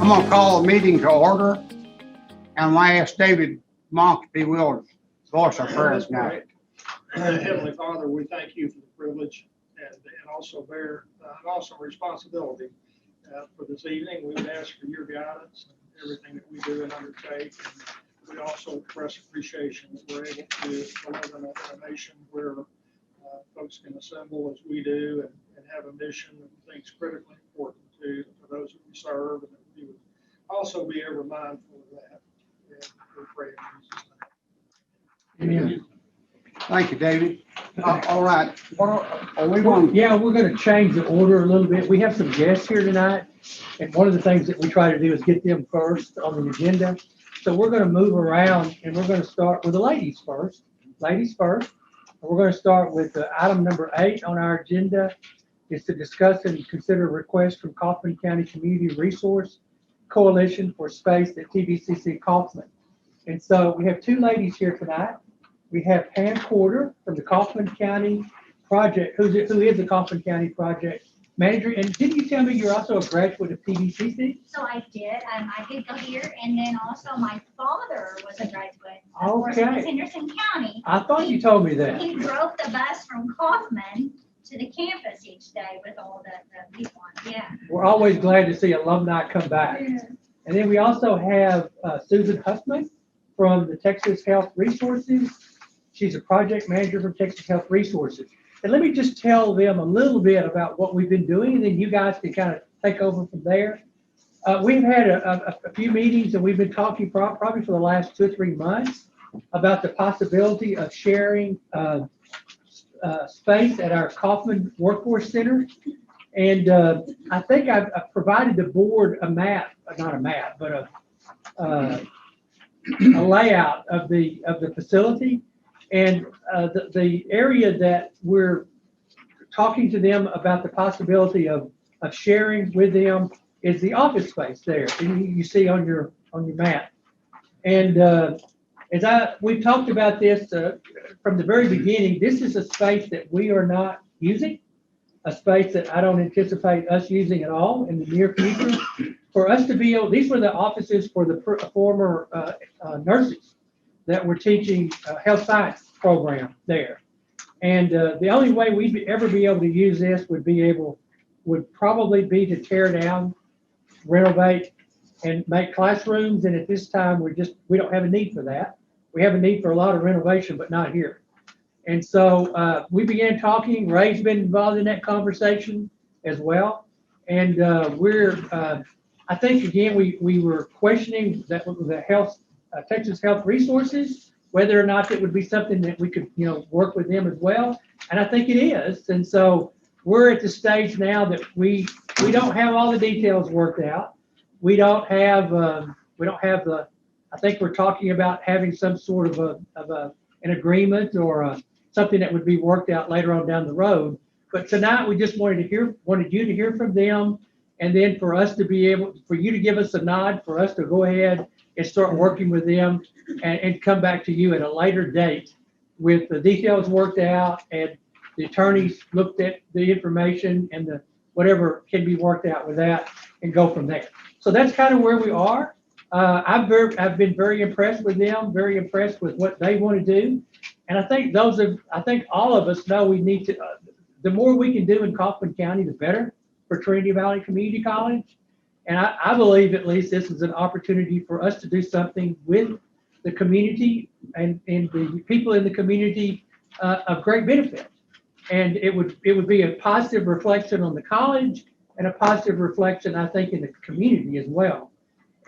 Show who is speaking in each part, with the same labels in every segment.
Speaker 1: I'm gonna call the meeting to order, and I ask David Monk if he will voice our prayers now.
Speaker 2: Heavenly Father, we thank you for the privilege and also bear an awesome responsibility for this evening. We would ask for your guidance in everything that we do and undertake. And we also express appreciation that we're able to live in a nation where folks can assemble as we do and have a mission that we think is critically important for those that we serve, and that we would also be ever mindful of that. And we pray in Jesus' name.
Speaker 1: Amen. Thank you, David. All right, what are we going?
Speaker 3: Yeah, we're going to change the order a little bit. We have some guests here tonight, and one of the things that we try to do is get them first on the agenda. So we're going to move around, and we're going to start with the ladies first. Ladies first. And we're going to start with item number 8 on our agenda, is to discuss and consider a request from Kaufman County Community Resource Coalition for space at TVCC Kaufman. And so we have 2 ladies here tonight. We have Pam Porter from the Kaufman County Project, who is the Kaufman County Project Manager. And didn't you tell me you're also a graduate of TVCC?
Speaker 4: So I did. I did go here, and then also my father was a graduate. Of course,
Speaker 3: Okay.
Speaker 4: in Henderson County.
Speaker 3: I thought you told me that.
Speaker 4: He drove the bus from Kaufman to the campus each day with all the people on. Yeah.
Speaker 3: We're always glad to see alumni come back. And then we also have Susan Hussman from the Texas Health Resources. She's a project manager from Texas Health Resources. And let me just tell them a little bit about what we've been doing, and then you guys can kind of take over from there. We've had a few meetings, and we've been talking probably for the last 2 or 3 months about the possibility of sharing space at our Kaufman Workforce Center. And I think I've provided the board a map, not a map, but a layout of the facility. And the area that we're talking to them about the possibility of sharing with them is the office space there. And you see on your map. And we've talked about this from the very beginning. This is a space that we are not using, a space that I don't anticipate us using at all in the near future. For us to be able, these were the offices for the former nurses that were teaching health science program there. And the only way we'd ever be able to use this would probably be to tear down, renovate, and make classrooms. And at this time, we don't have a need for that. We have a need for a lot of renovation, but not here. And so we began talking. Ray's been involved in that conversation as well. And I think, again, we were questioning that the Texas Health Resources, whether or not it would be something that we could, work with them as well. And I think it is. And so we're at the stage now that we don't have all the details worked out. We don't have I think we're talking about having some sort of an agreement or something that would be worked out later on down the road. But tonight we just wanted you to hear from them, and then for us to be able, for you to give us a nod, for us to go ahead and start working with them and come back to you at a later date with the details worked out and the attorneys looked at the information and the whatever can be worked out with that and go from there. So that's kind of where we are. I've been very impressed with them, very impressed with what they want to do. And I think all of us know we need to, the more we can do in Kaufman County, the better for Trinity Valley Community College. And I believe at least this is an opportunity for us to do something with the community and the people in the community of great benefit. And it would be a positive reflection on the college and a positive reflection, I think, in the community as well.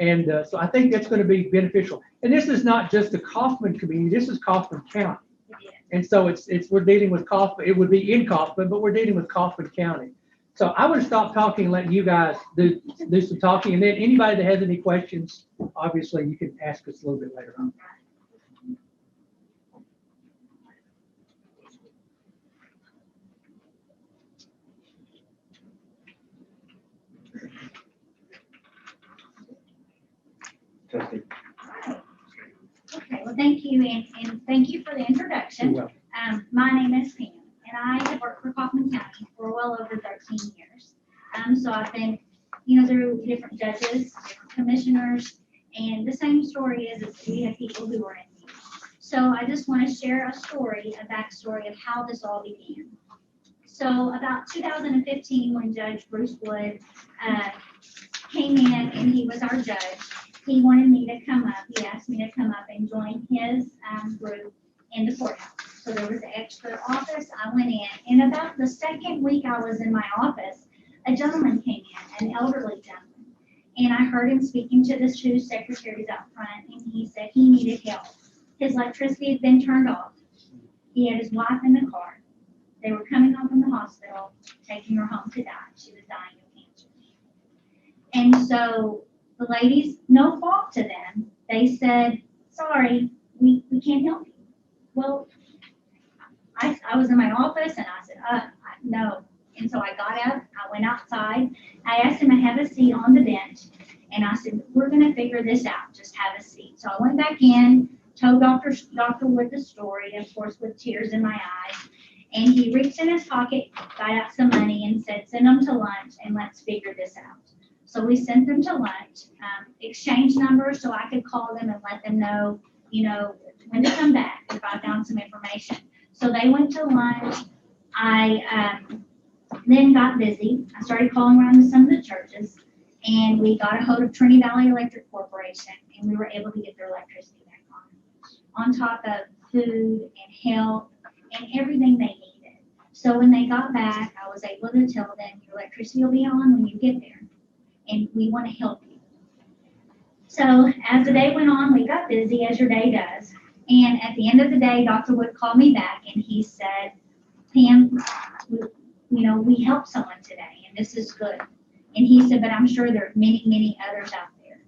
Speaker 3: And so I think that's going to be beneficial. And this is not just the Kaufman community, this is Kaufman County. And so we're dealing with Kaufman, it would be in Kaufman, but we're dealing with Kaufman County. So I would stop talking and let you guys do some talking. And then anybody that has any questions, obviously you can ask us a little bit later on.
Speaker 4: Okay, well, thank you, and thank you for the introduction.
Speaker 3: You're welcome.
Speaker 4: My name is Pam, and I have worked for Kaufman County for well over 13 years. So I've been, went through different judges, different commissioners, and the same story is we have people who are in need. So I just want to share a story, a backstory of how this all began. So about 2015, when Judge Bruce Wood came in and he was our judge, he wanted me to come up. He asked me to come up and join his group in the courthouse. So there was an extra office. I went in, and about the second week I was in my office, a gentleman came in, an elderly gentleman. And I heard him speaking to the two secretaries out front, and he said he needed help. His electricity had been turned off. He had his wife in the car. They were coming home from the hospital, taking her home to die. She was dying of cancer. And so the ladies, no fault to them, they said, sorry, we can't help you. Well, I was in my office and I said, no. And so I got up, I went outside, I asked him to have a seat on the bench, and I said, we're gonna figure this out, just have a seat. So I went back in, told Dr. Wood the story, of course with tears in my eyes, and he reached in his pocket, got out some money and said, send them to lunch and let's figure this out. So we sent them to lunch, exchanged numbers so I could call them and let them know, when to come back if I found some information. So they went to lunch. I then got busy. I started calling around to some of the churches, and we got a hold of Trinity Valley Electric Corporation, and we were able to get their electricity back on top of food and health and everything they needed. So when they got back, I was able to tell them, your electricity will be on when you get there, and we want to help you. So as the day went on, we got busy, as your day does. And at the end of the day, Dr. Wood called me back and he said, Pam, we helped someone today and this is good. And he said, but I'm sure there are many, many others out there.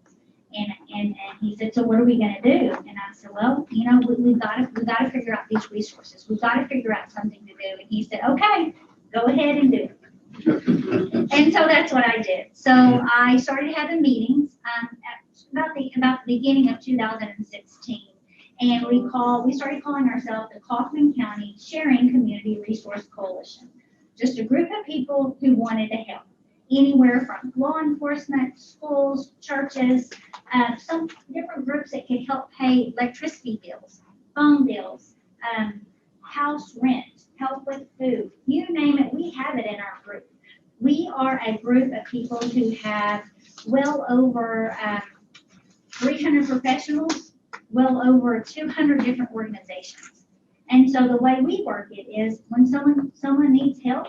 Speaker 4: And he said, so what are we gonna do? And I said, well, we've got to figure out these resources. We've got to figure out something to do. And he said, okay, go ahead and do it. And so that's what I did. So I started having meetings about the beginning of 2016. And we started calling ourselves the Kaufman County Sharing Community Resource Coalition. Just a group of people who wanted to help, anywhere from law enforcement, schools, churches, some different groups that could help pay electricity bills, phone bills, house rent, help with food, you name it, we have it in our group. We are a group of people who have well over 300 professionals, well over 200 different organizations. And so the way we work it is when someone needs help,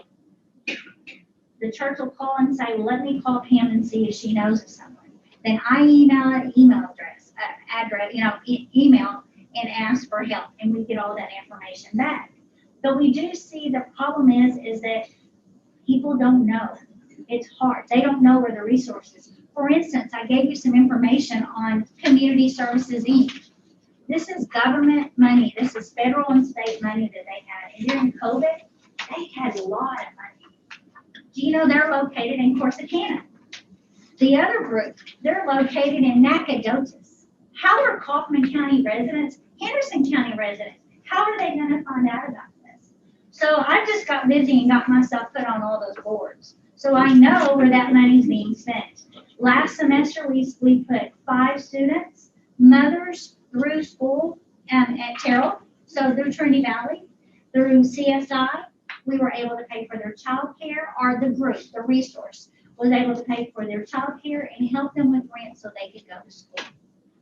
Speaker 4: the church will call and say, well, let me call Pam and see if she knows of someone. Then I email an email and ask for help, and we get all that information back. But we do see the problem is that people don't know. It's hard. They don't know where the resources. For instance, I gave you some information on Community Services, Inc. This is government money. This is federal and state money that they had. And during COVID, they had a lot of money. Do you know they're located in Corsicana? The other group, they're located in Nacogdoches. How are Kaufman County residents, Henderson County residents, how are they going to find out about this? So I just got busy and got myself put on all those boards. So I know where that money's being spent. Last semester, we put 5 students, mothers, through school at Terrell, so through Trinity Valley, through CSI, we were able to pay for their child care, or the group, the resource, was able to pay for their child care and help them with rent so they could go to school.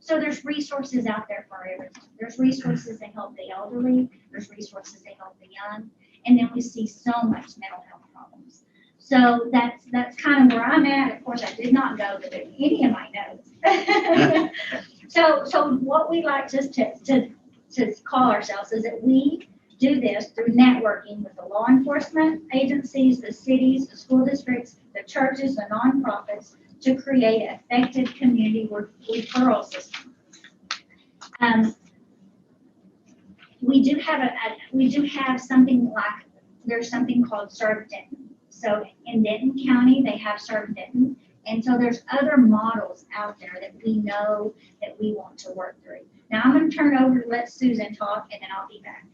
Speaker 4: So there's resources out there for everyone. There's resources that help the elderly, there's resources that help the young, and then we see so much mental health problems. So that's kind of where I'm at. Of course, I did not go to any of my notes. So what we like just to call ourselves is that we do this through networking with the law enforcement agencies, the cities, the school districts, the churches, the nonprofits, to create an effective community referral system. We do have something like, there's something called Serve Denton. So in Denton County, they have Serve Denton. And so there's other models out there that we know that we want to work through. Now I'm going to turn it over to let Susan talk, and then I'll be back.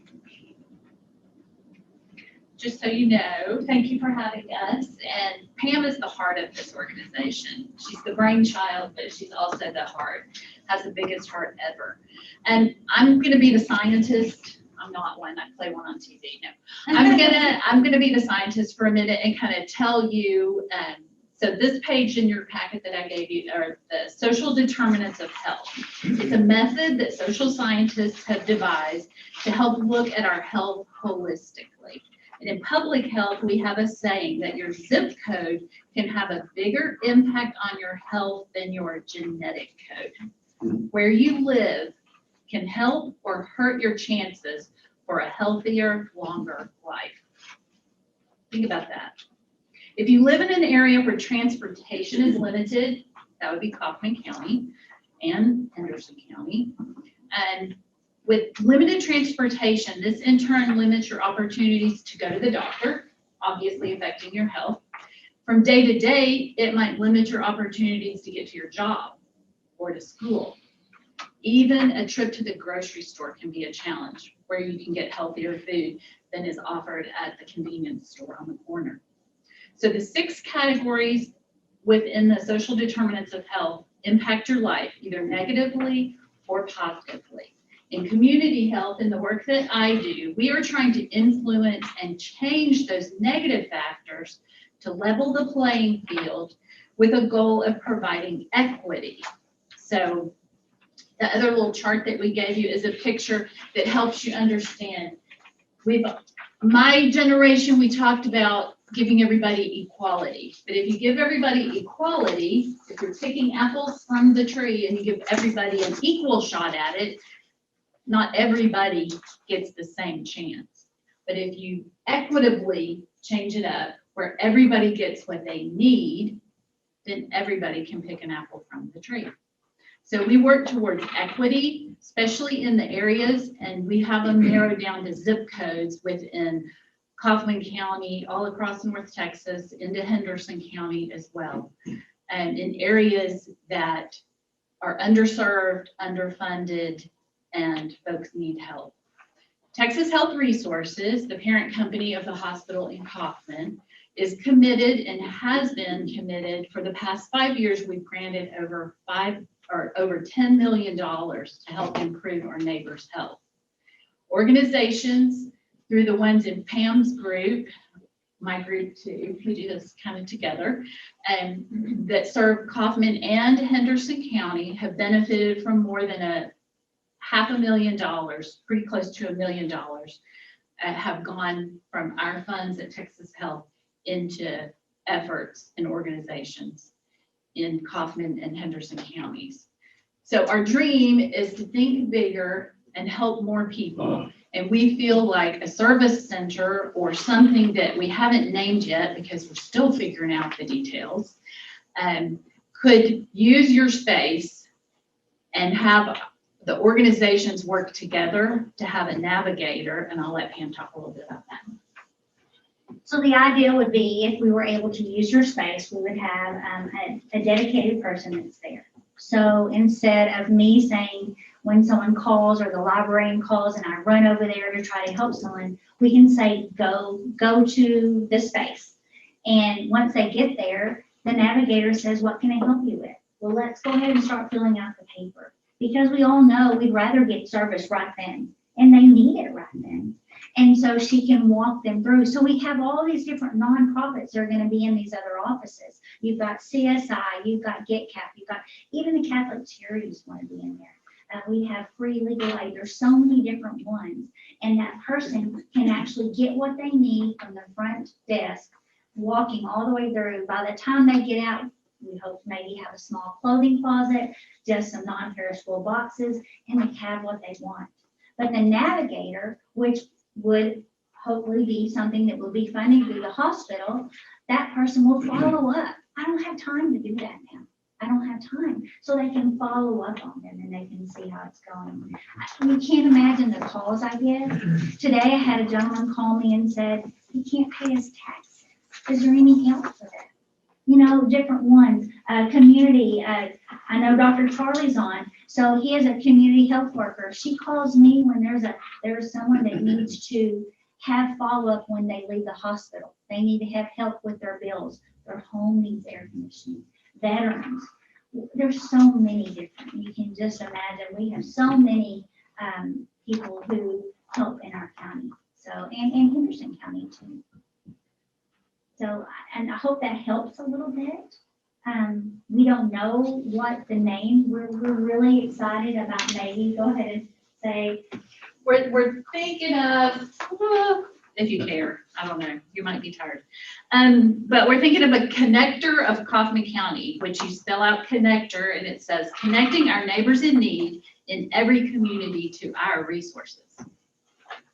Speaker 5: just so you know, thank you for having us. And Pam is the heart of this organization. She's the brainchild, but she's also the heart, has the biggest heart ever. And I'm gonna be the scientist. I'm not one, I play one on TV, no. I'm gonna be the scientist for a minute and kind of tell you, so this page in your packet that I gave you are the social determinants of health. It's a method that social scientists have devised to help look at our health holistically. And in public health, we have a saying that your zip code can have a bigger impact on your health than your genetic code. Where you live can help or hurt your chances for a healthier, longer life. Think about that. If you live in an area where transportation is limited, that would be Kaufman County and Henderson County. And with limited transportation, this in turn limits your opportunities to go to the doctor, obviously affecting your health. From day to day, it might limit your opportunities to get to your job or to school. Even a trip to the grocery store can be a challenge, where you can get healthier food than is offered at the convenience store on the corner. So the 6 categories within the social determinants of health impact your life either negatively or positively. In community health, in the work that I do, we are trying to influence and change those negative factors to level the playing field with a goal of providing equity. So the other little chart that we gave you is a picture that helps you understand. My generation, we talked about giving everybody equality. But if you give everybody equality, if you're picking apples from the tree and you give everybody an equal shot at it, not everybody gets the same chance. But if you equitably change it up where everybody gets what they need, then everybody can pick an apple from the tree. So we work towards equity, especially in the areas, and we have them narrowed down to zip codes within Kaufman County, all across North Texas, into Henderson County as well. And in areas that are underserved, underfunded, and folks need help. Texas Health Resources, the parent company of the hospital in Kaufman, is committed and has been committed for the past 5 years. We've granted over $10 million to help improve our neighbors' health. Organizations, through the ones in Pam's group, my group too, we do this kind of together, that serve Kaufman and Henderson County, have benefited from more than $500,000, pretty close to $1 million, have gone from our funds at Texas Health into efforts and organizations in Kaufman and Henderson counties. So our dream is to think bigger and help more people. And we feel like a service center or something that we haven't named yet because we're still figuring out the details, could use your space and have the organizations work together to have a navigator. And I'll let Pam talk a little bit about that.
Speaker 4: So the idea would be if we were able to use your space, we would have a dedicated person that's there. So instead of me saying when someone calls or the librarian calls and I run over there to try to help someone, we can say, go to the space. And once they get there, the navigator says, what can I help you with? Well, let's go ahead and start filling out the paper. Because we all know we'd rather get service right then, and they need it right then. And so she can walk them through. So we have all these different nonprofits that are going to be in these other offices. You've got CSI, you've got GetCap, you've got even the Catholic Charities want to be in there. We have free legal aid. There's so many different ones. And that person can actually get what they need from the front desk, walking all the way through. By the time they get out, we hope to maybe have a small clothing closet, just some non-perishable boxes, and they have what they want. But the navigator, which would hopefully be something that will be funded through the hospital, that person will follow up. I don't have time to do that now. I don't have time. So they can follow up on them and they can see how it's going. You can't imagine the calls I get. Today I had a gentleman call me and said, he can't pay his taxes. Is there any help for that? You know, different ones, community. I know Dr. Charlie's on, so he is a community health worker. She calls me when there's someone that needs to have follow-up when they leave the hospital. They need to have help with their bills. Their home needs air conditioning. Veterans. There's so many different, you can just imagine, we have so many people who help in our county. So, and Henderson County too. So, and I hope that helps a little bit. We don't know what the name, we're really excited about maybe, go ahead and say,
Speaker 5: We're thinking of, if you care, I don't know, you might be tired. But we're thinking of a connector of Kaufman County, which you spell out connector, and it says connecting our neighbors in need in every community to our resources.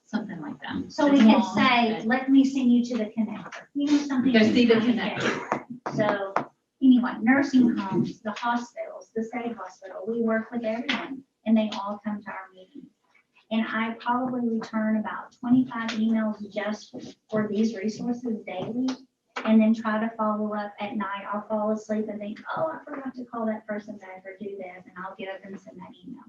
Speaker 5: Something like that.
Speaker 4: so we could
Speaker 5: Long,
Speaker 4: say,
Speaker 5: but-
Speaker 4: let me send you to the connector. You know, something.
Speaker 5: Go see the
Speaker 4: Okay.
Speaker 5: connector.
Speaker 4: So anyway, nursing homes, the hospitals, the state hospital, we work with everyone and they all come to our meetings. And I probably return about 25 emails just for these resources daily. And then try to follow up at night. I'll fall asleep and think, oh, I forgot to call that person back or do this, and I'll get up and send that email.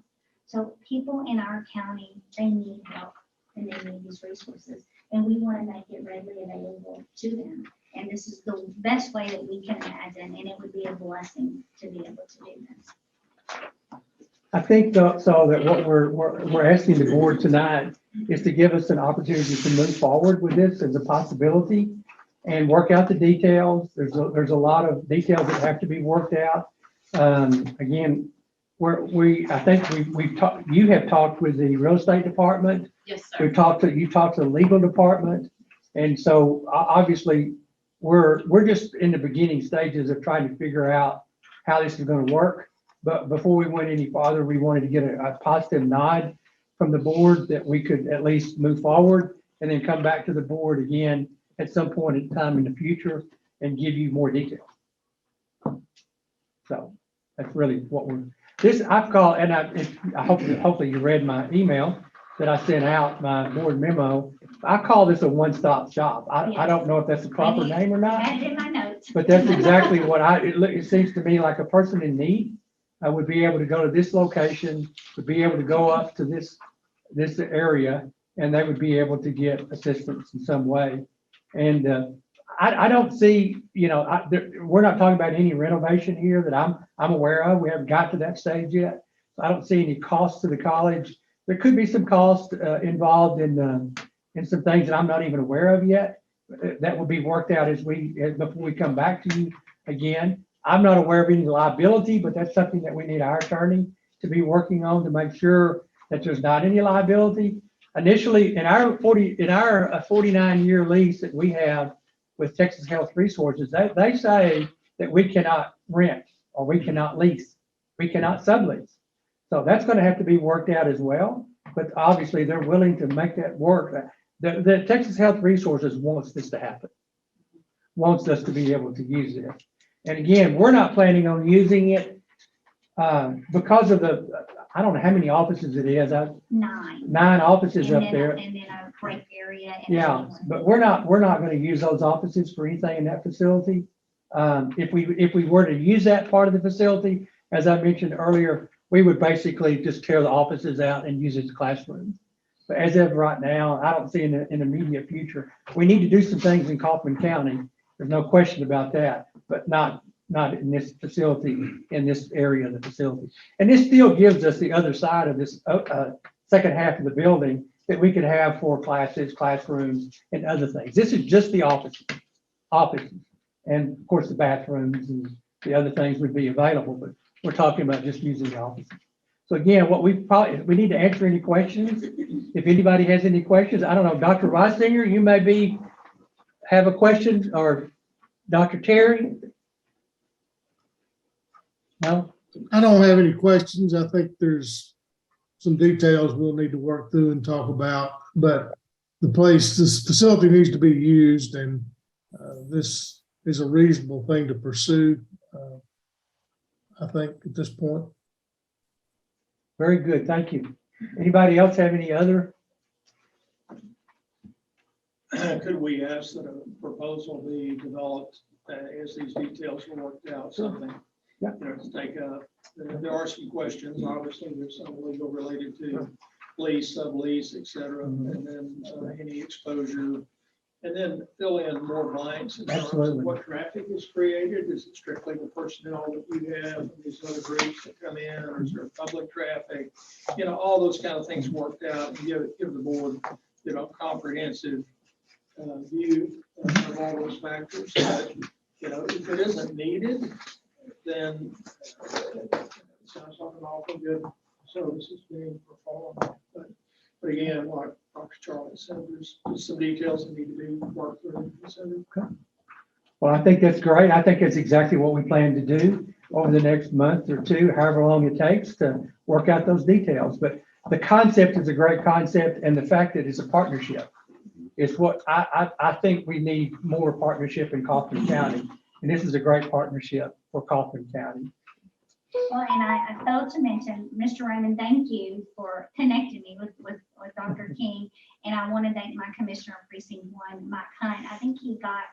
Speaker 4: So people in our county, they need help and they need these resources. And we want to make it readily available to them. And this is the best way that we can imagine, and it would be a blessing to be able to do this.
Speaker 3: I think so that what we're asking the board tonight is to give us an opportunity to move forward with this as a possibility and work out the details. There's a lot of details that have to be worked out. Again, I think we've talked, you have talked with the real estate department.
Speaker 5: Yes, sir.
Speaker 3: You talked to the legal department. And so obviously we're just in the beginning stages of trying to figure out how this is going to work. But before we went any farther, we wanted to get a positive nod from the board that we could at least move forward and then come back to the board again at some point in time in the future and give you more detail. So that's really what I've called, and I hopefully you read my email that I sent out, my board memo. I call this a one-stop shop. I don't know if that's the proper name or
Speaker 4: I
Speaker 3: not,
Speaker 4: had it in my notes.
Speaker 3: but that's exactly what it seems to me like a person in need. I would be able to go to this location, would be able to go up to this area, and they would be able to get assistance in some way. And I don't see, we're not talking about any renovation here that I'm aware of. We haven't got to that stage yet. I don't see any cost to the college. There could be some cost involved in some things that I'm not even aware of yet. That will be worked out before we come back to you again. I'm not aware of any liability, but that's something that we need our attorney to be working on to make sure that there's not any liability. Initially, in our 49-year lease that we have with Texas Health Resources, they say that we cannot rent or we cannot lease, we cannot sublease. So that's going to have to be worked out as well. But obviously, they're willing to make that work. The Texas Health Resources wants this to happen, wants us to be able to use this. And again, we're not planning on using it because of I don't know how many offices it is.
Speaker 4: 9.
Speaker 3: 9 offices
Speaker 4: And
Speaker 3: up
Speaker 4: then
Speaker 3: there.
Speaker 4: And then a break area. and
Speaker 3: Yeah,
Speaker 4: everything.
Speaker 3: but we're not going to use those offices for anything in that facility. If we were to use that part of the facility, as I mentioned earlier, we would basically just tear the offices out and use it as classrooms. But as of right now, I don't see in the immediate future. We need to do some things in Kaufman County. There's no question about that, but not in this facility, in this area of the facility. And this still gives us the other side of this second half of the building that we could have for classes, classrooms, and other things. This is just the offices. And of course, the bathrooms and the other things would be available, but we're talking about just using the offices. So again, we need to answer any questions. If anybody has any questions, I don't know, Dr. Reisinger, you may have a question, or Dr. Terry? No?
Speaker 6: I don't have any questions. I think there's some details we'll need to work through and talk about, but this facility needs to be used, and this is a reasonable thing to pursue, I think, at this point.
Speaker 3: Very good, thank you. Anybody else have any other?
Speaker 2: Could we ask that a proposal be developed as these details are worked out, something?
Speaker 3: Yeah.
Speaker 2: To take up, there are some questions, obviously, there's some legal related to lease, sublease, et cetera,
Speaker 3: Mhm.
Speaker 2: and then any exposure. And then fill in more blanks in terms of
Speaker 3: Absolutely.
Speaker 2: what traffic is created. Is it strictly the personnel that you have, and these other groups that come in, or is there public traffic? You know, all those kind of things worked out and give the board, you know, comprehensive view of all those factors. But, you know, if it isn't needed, then it sounds like an awful good service is being performed. But again, like Dr. Charlie said, there's just some details that need to be worked through and considered.
Speaker 3: Well, I think that's great. I think that's exactly what we plan to do over the next month or two, however long it takes to work out those details. But the concept is a great concept, and the fact that it's a partnership is what I think we need more partnership in Kaufman County. And this is a great partnership for Kaufman County.
Speaker 4: Well, and I failed to mention, Mr. Raymond, thank you for connecting me with Dr. King. And I want to thank my Commissioner of Precinct 1, Mike Hunt. I think he got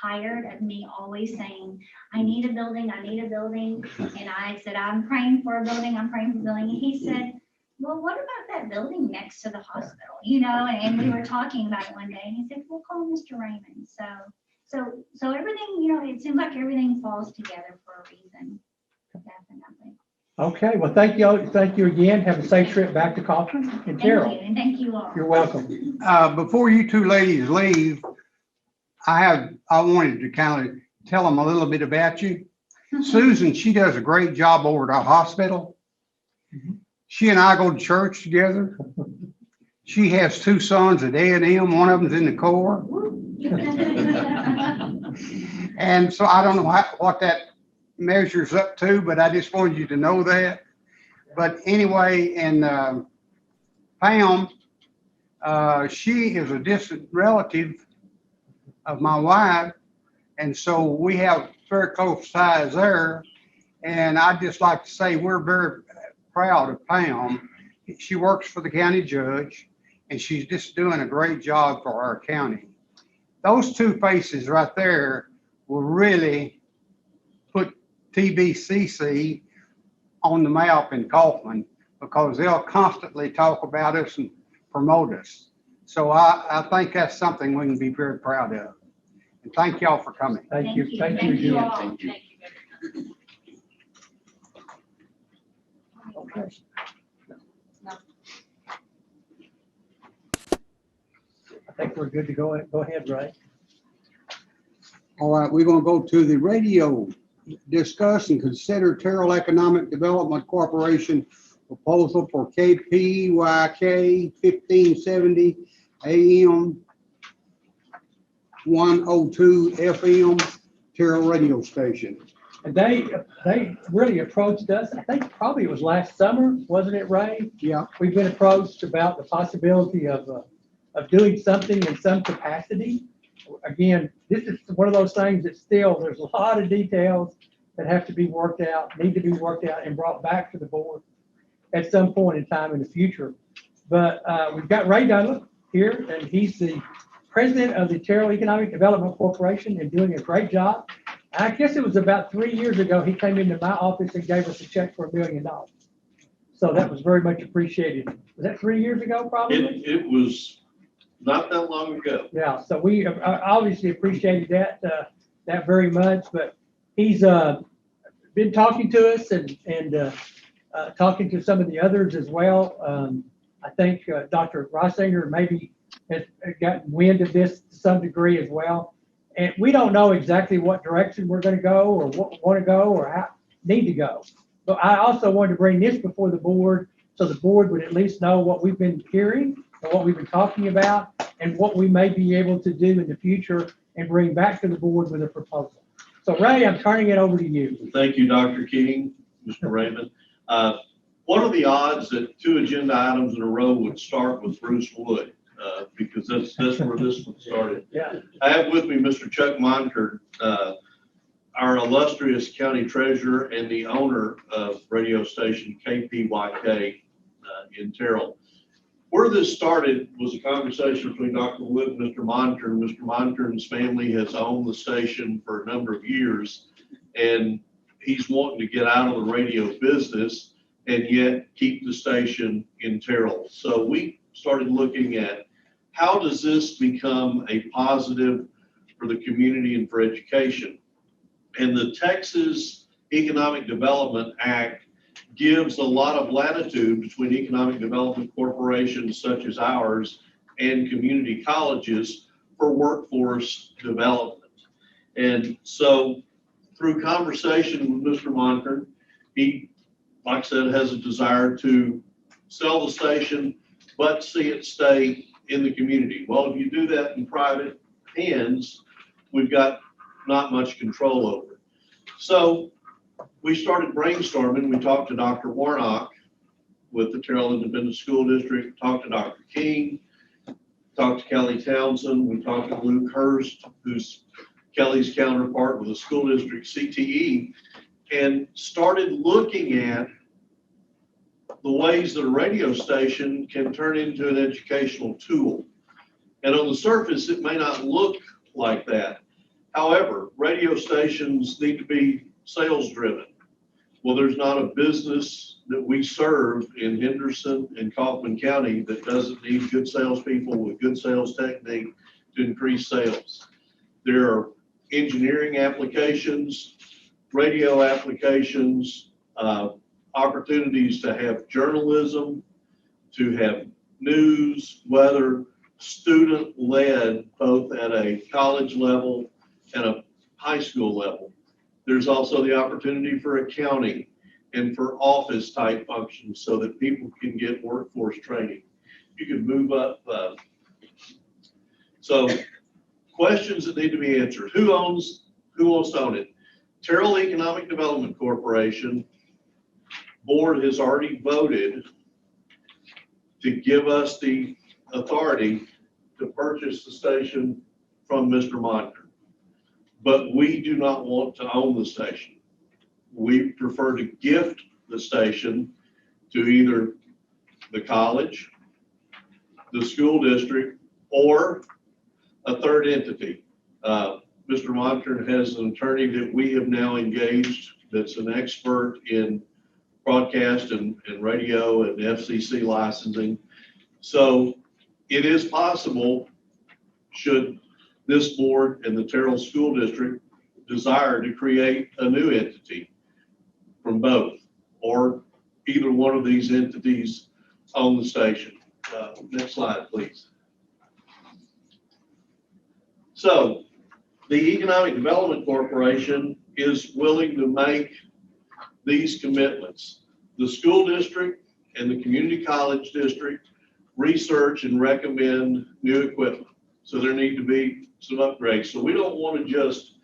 Speaker 4: tired of me always saying, I need a building, I need a building. And I said, I'm praying for a building, I'm praying for a building. And he said, well, what about that building next to the hospital? You know, and we were talking about it one day, and he said, well, call Mr. Raymond. So everything, you know, it seems like everything falls together for a reason. Definitely.
Speaker 3: Okay, well, thank you again. Have a safe trip back to Kaufman and
Speaker 4: Thank
Speaker 3: Terrell.
Speaker 4: you, and thank you all.
Speaker 3: You're welcome.
Speaker 1: Before you two ladies leave, I wanted to kind of tell them a little bit about you. Susan, she does a great job over at our hospital. She and I go to church together. She has two sons at A&M. One of them's in the Corps. And so I don't know what that measures up to, but I just wanted you to know that. But anyway, and Pam, she is a distant relative of my wife, and so we have very close ties there. And I'd just like to say we're very proud of Pam. She works for the county judge, and she's just doing a great job for our county. Those two faces right there will really put TBCC on the map in Kaufman, because they'll constantly talk about us and promote us. So I think that's something we can be very proud of. And thank y'all for coming.
Speaker 3: Thank you. Thank you
Speaker 4: Thank you
Speaker 3: again.
Speaker 4: all.
Speaker 5: Thank you very much.
Speaker 3: Okay. I think we're good to go. Go ahead, Ray.
Speaker 1: All right, we're gonna go to the radio. Discuss and consider Terrell Economic Development Corporation proposal for KPYK 1570 AM 102 FM Terrell radio station.
Speaker 3: And they really approached us. I think probably it was last summer, wasn't it, Ray?
Speaker 1: Yeah.
Speaker 3: We've been approached about the possibility of doing something in some capacity. Again, this is one of those things that still, there's a lot of details that have to be worked out, need to be worked out and brought back to the board at some point in time in the future. But we've got Ray Dunlap here, and he's the president of the Terrell Economic Development Corporation and doing a great job. I guess it was about 3 years ago, he came into my office and gave us a check for $1 million. So that was very much appreciated. Was that 3 years ago, probably?
Speaker 7: It was not that long ago.
Speaker 3: Yeah, so we obviously appreciated that very much, but he's been talking to us and talking to some of the others as well. I think Dr. Rossinger maybe has gotten wind of this to some degree as well. And we don't know exactly what direction we're going to go or what we want to go or how need to go. But I also wanted to bring this before the board so the board would at least know what we've been hearing and what we've been talking about and what we may be able to do in the future and bring back to the board with a proposal. So Ray, I'm turning it over to you.
Speaker 7: Thank you, Dr. King, Mr. Raymond. What are the odds that 2 agenda items in a row would start with Bruce Wood? Because that's where this one started.
Speaker 3: Yeah.
Speaker 7: I have with me Mr. Chuck Monkert, our illustrious county treasurer and the owner of radio station KPYK in Terrell. Where this started was a conversation between Dr. Wood and Mr. Monkert. Mr. Monkert's family has owned the station for a number of years, and he's wanting to get out of the radio business. and yet keep the station in Terrell. So we started looking at how does this become a positive for the community and for education? And the Texas Economic Development Act gives a lot of latitude between economic development corporations such as ours and community colleges for workforce development. And so through conversation with Mr. Monker, he, like I said, has a desire to sell the station, but see it stay in the community. Well, if you do that in private hands, we've got not much control over it. So we started brainstorming. We talked to Dr. Warnock with the Terrell Independent School District, talked to Dr. King, talked to Kelly Townsend. We talked to Luke Hurst, who's Kelly's counterpart with the school district CTE, and started looking at the ways that a radio station can turn into an educational tool. And on the surface, it may not look like that. However, radio stations need to be sales driven. Well, there's not a business that we serve in Henderson and Kaufman County that doesn't need good salespeople with good sales technique to increase sales. There are engineering applications, radio applications, opportunities to have journalism, to have news, weather, student-led, both at a college level and a high school level. There's also the opportunity for accounting and for office type functions so that people can get workforce training. You can move up. So questions that need to be answered. Who wants to own it? Terrell Economic Development Corporation board has already voted to give us the authority to purchase the station from Mr. Monker. But we do not want to own the station. We prefer to gift the station to either the college, the school district, or a third entity. Mr. Monker has an attorney that we have now engaged that's an expert in broadcast and radio and FCC licensing. So it is possible, should this board and the Terrell School District desire to create a new entity from both, or either one of these entities own the station. Next slide, please. So the Economic Development Corporation is willing to make these commitments. The school district and the community college district research and recommend new equipment. So there need to be some upgrades. So we don't want to just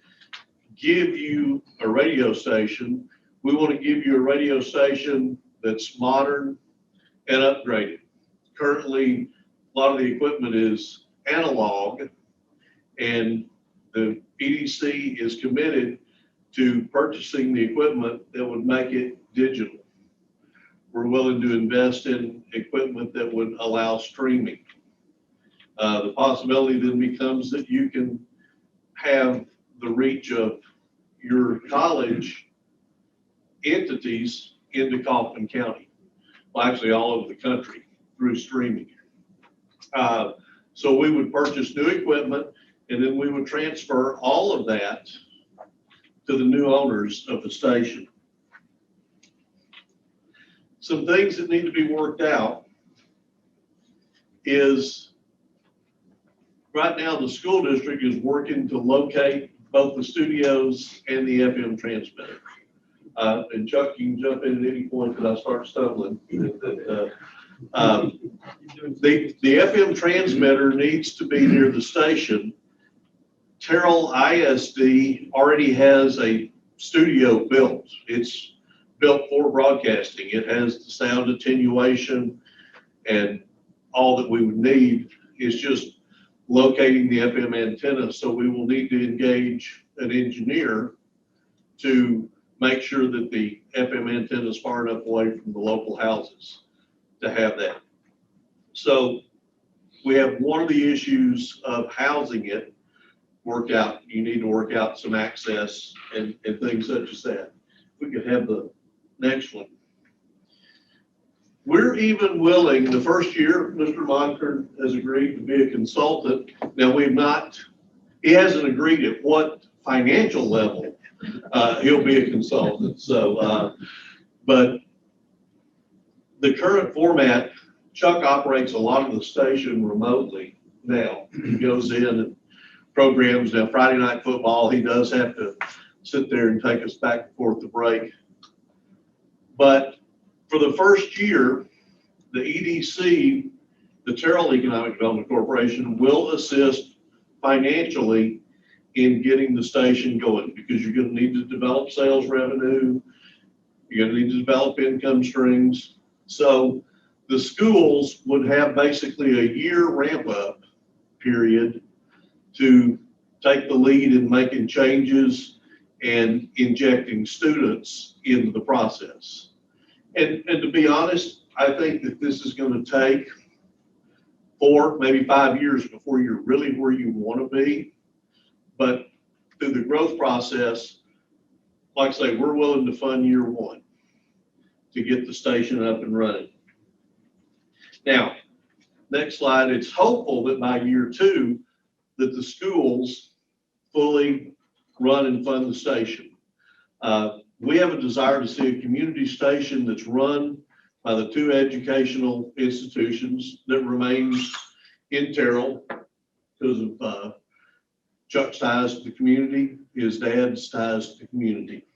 Speaker 7: give you a radio station. We want to give you a radio station that's modern and upgraded. Currently, a lot of the equipment is analog, and the EDC is committed to purchasing the equipment that would make it digital. We're willing to invest in equipment that would allow streaming. The possibility then becomes that you can have the reach of your college entities into Kaufman County, well, actually all over the country through streaming. So we would purchase new equipment, and then we would transfer all of that to the new owners of the station. Some things that need to be worked out is right now the school district is working to locate both the studios and the FM transmitter. And Chuck, you can jump in at any point that I start stumbling. The FM transmitter needs to be near the station. Terrell ISD already has a studio built. It's built for broadcasting. It has the sound attenuation, and all that we would need is just locating the FM antenna. So we will need to engage an engineer to make sure that the FM antenna is far enough away from the local houses to have that. So we have one of the issues of housing it work out. You need to work out some access and things such as that. We could have the next one. We're even willing, the first year, Mr. Moncur has agreed to be a consultant. Now, he hasn't agreed at what financial level he'll be a consultant. So, but the current format, Chuck operates a lot of the station remotely now. He goes in and programs. Now, Friday Night Football, he does have to sit there and take us back and forth to break. But for the first year, the EDC, the Terrell Economic Development Corporation, will assist financially in getting the station going, because you're going to need to develop sales revenue. You're going to need to develop income streams. So the schools would have basically a year ramp up period to take the lead in making changes and injecting students into the process. And to be honest, I think that this is going to take 4, maybe 5 years before you're really where you want to be. But through the growth process, like I say, we're willing to fund year 1 to get the station up and running. Now, next slide. It's hopeful that by year 2, that the schools fully run and fund the station. We have a desire to see a community station that's run by the 2 educational institutions that remains in Terrell because of Chuck's ties to the community, his dad's ties to the community.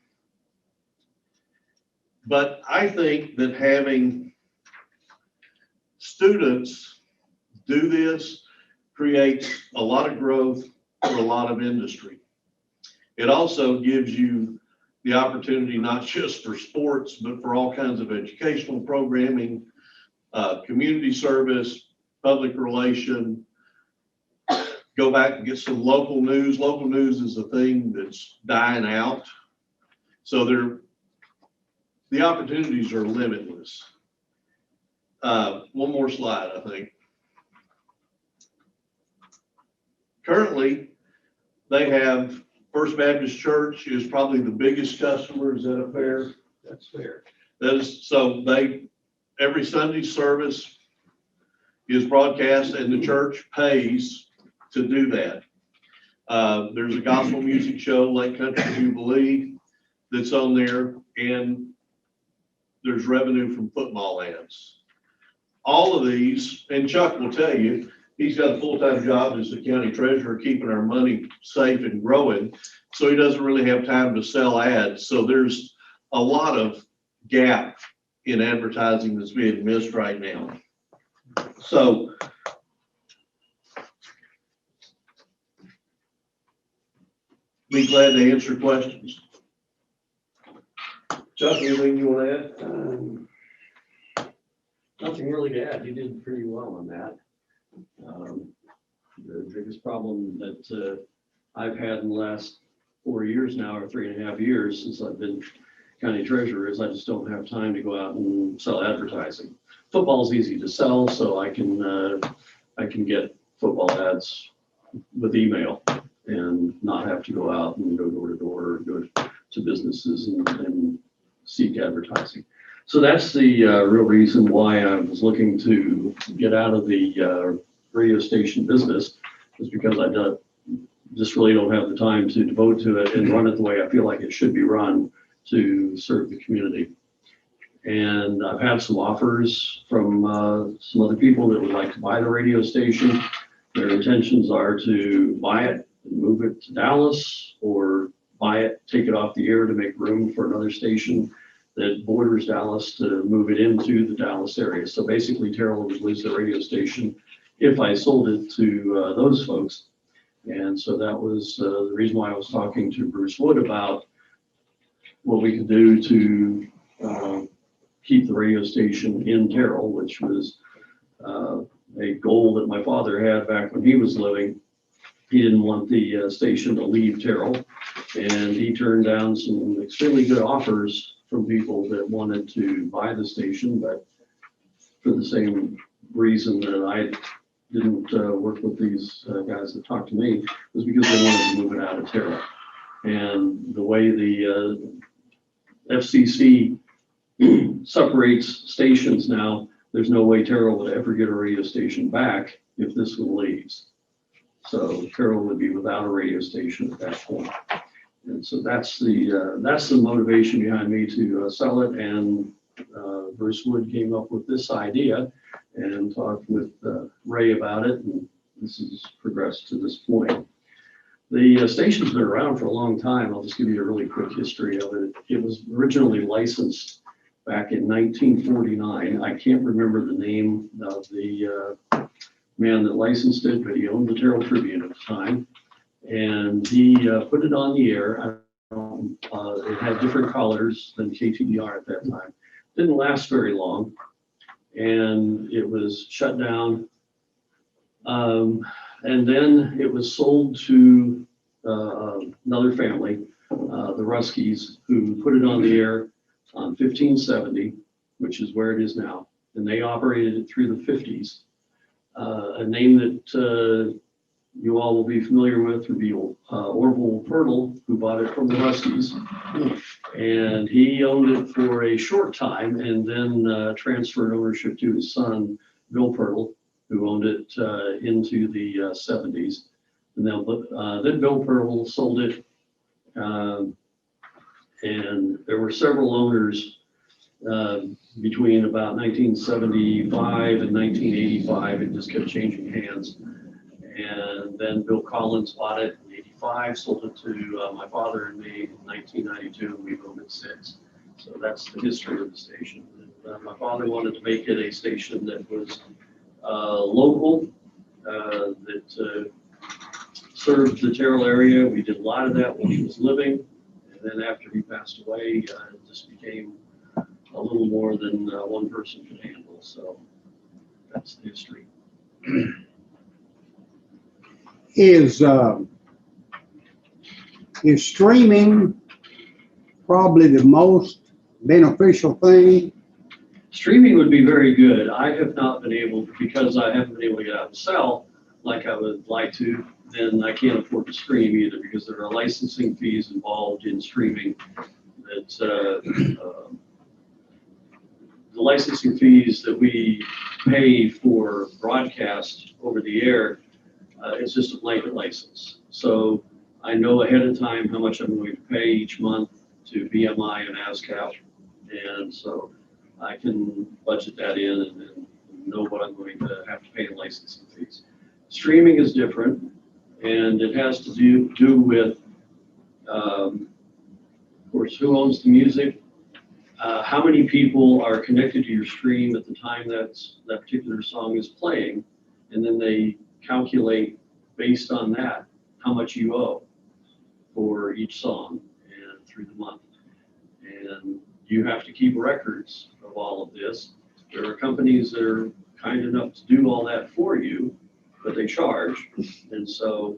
Speaker 7: But I think that having students do this creates a lot of growth for a lot of industry. It also gives you the opportunity, not just for sports, but for all kinds of educational programming, community service, public relation. Go back and get some local news. Local news is a thing that's dying out. So the opportunities are limitless. One more slide, I think. Currently, they have First Baptist Church is probably the biggest customer. Is that a fair? That's fair. That is, so every Sunday service is broadcast and the church pays to do that. There's a gospel music show, Lake Country Jubilee, that's on there, and there's revenue from football ads. All of these, and Chuck will tell you, he's got a full-time job as the county treasurer, keeping our money safe and growing. So he doesn't really have time to sell ads. So there's a lot of gap in advertising that's being missed right now. So be glad to answer questions. Chuck, anything you want to add?
Speaker 8: Nothing really to add. You did pretty well on that. The biggest problem that I've had in the last 4 years now, or 3.5 years since I've been county treasurer, is I just don't have time to go out and sell advertising. Football's easy to sell, so I can get football ads with email and not have to go out and go door to door or go to businesses and seek advertising. So that's the real reason why I was looking to get out of the radio station business, is because I just really don't have the time to devote to it and run it the way I feel like it should be run to serve the community. And I've had some offers from some other people that would like to buy the radio station. Their intentions are to buy it and move it to Dallas, or buy it, take it off the air to make room for another station that borders Dallas, to move it into the Dallas area. So basically Terrell would lose the radio station if I sold it to those folks. And so that was the reason why I was talking to Bruce Wood about what we could do to keep the radio station in Terrell, which was a goal that my father had back when he was living. He didn't want the station to leave Terrell, and he turned down some extremely good offers from people that wanted to buy the station, but for the same reason that I didn't work with these guys that talked to me, was because they wanted to move it out of Terrell. And the way the FCC separates stations now, there's no way Terrell would ever get a radio station back if this one leaves. So Terrell would be without a radio station at that point. And so that's the motivation behind me to sell it. And Bruce Wood came up with this idea and talked with Ray about it, and this has progressed to this point. The station's been around for a long time. I'll just give you a really quick history of it. It was originally licensed back in 1949. I can't remember the name of the man that licensed it, but he owned the Terrell Tribune at the time. And he put it on the air. It had different colors than KTDR at that time. Didn't last very long, and it was shut down. And then it was sold to another family, the Ruskies, who put it on the air on 1570, which is where it is now. And they operated it through the 50s. A name that you all will be familiar with would be Orville Pirtle, who bought it from the Ruskies. And he owned it for a short time and then transferred ownership to his son, Bill Pirtle, who owned it into the 70s. And then Bill Pirtle sold it. And there were several owners between about 1975 and 1985. It just kept changing hands. And then Bill Collins bought it in 85, sold it to my father and me in 1992, and we've owned it since. So that's the history of the station. And, my father wanted to make it a station that was local, that served the Terrell area. We did a lot of that when he was living. And then after he passed away, it just became a little more than one person could handle. So that's the history.
Speaker 1: Is streaming probably the most beneficial thing?
Speaker 8: Streaming would be very good. I have not been able, because I haven't been able to get out and sell like I would like to, then I can't afford to stream either, because there are licensing fees involved in streaming that the licensing fees that we pay for broadcast over the air, it's just a blanket license. So I know ahead of time how much I'm going to pay each month to BMI and ASCAP. And so I can budget that in and know what I'm going to have to pay in licensing fees. Streaming is different, and it has to do with, of course, who owns the music, how many people are connected to your stream at the time that particular song is playing, and then they calculate based on that how much you owe for each song and through the month. And you have to keep records of all of this. There are companies that are kind enough to do all that for you, but they charge. And so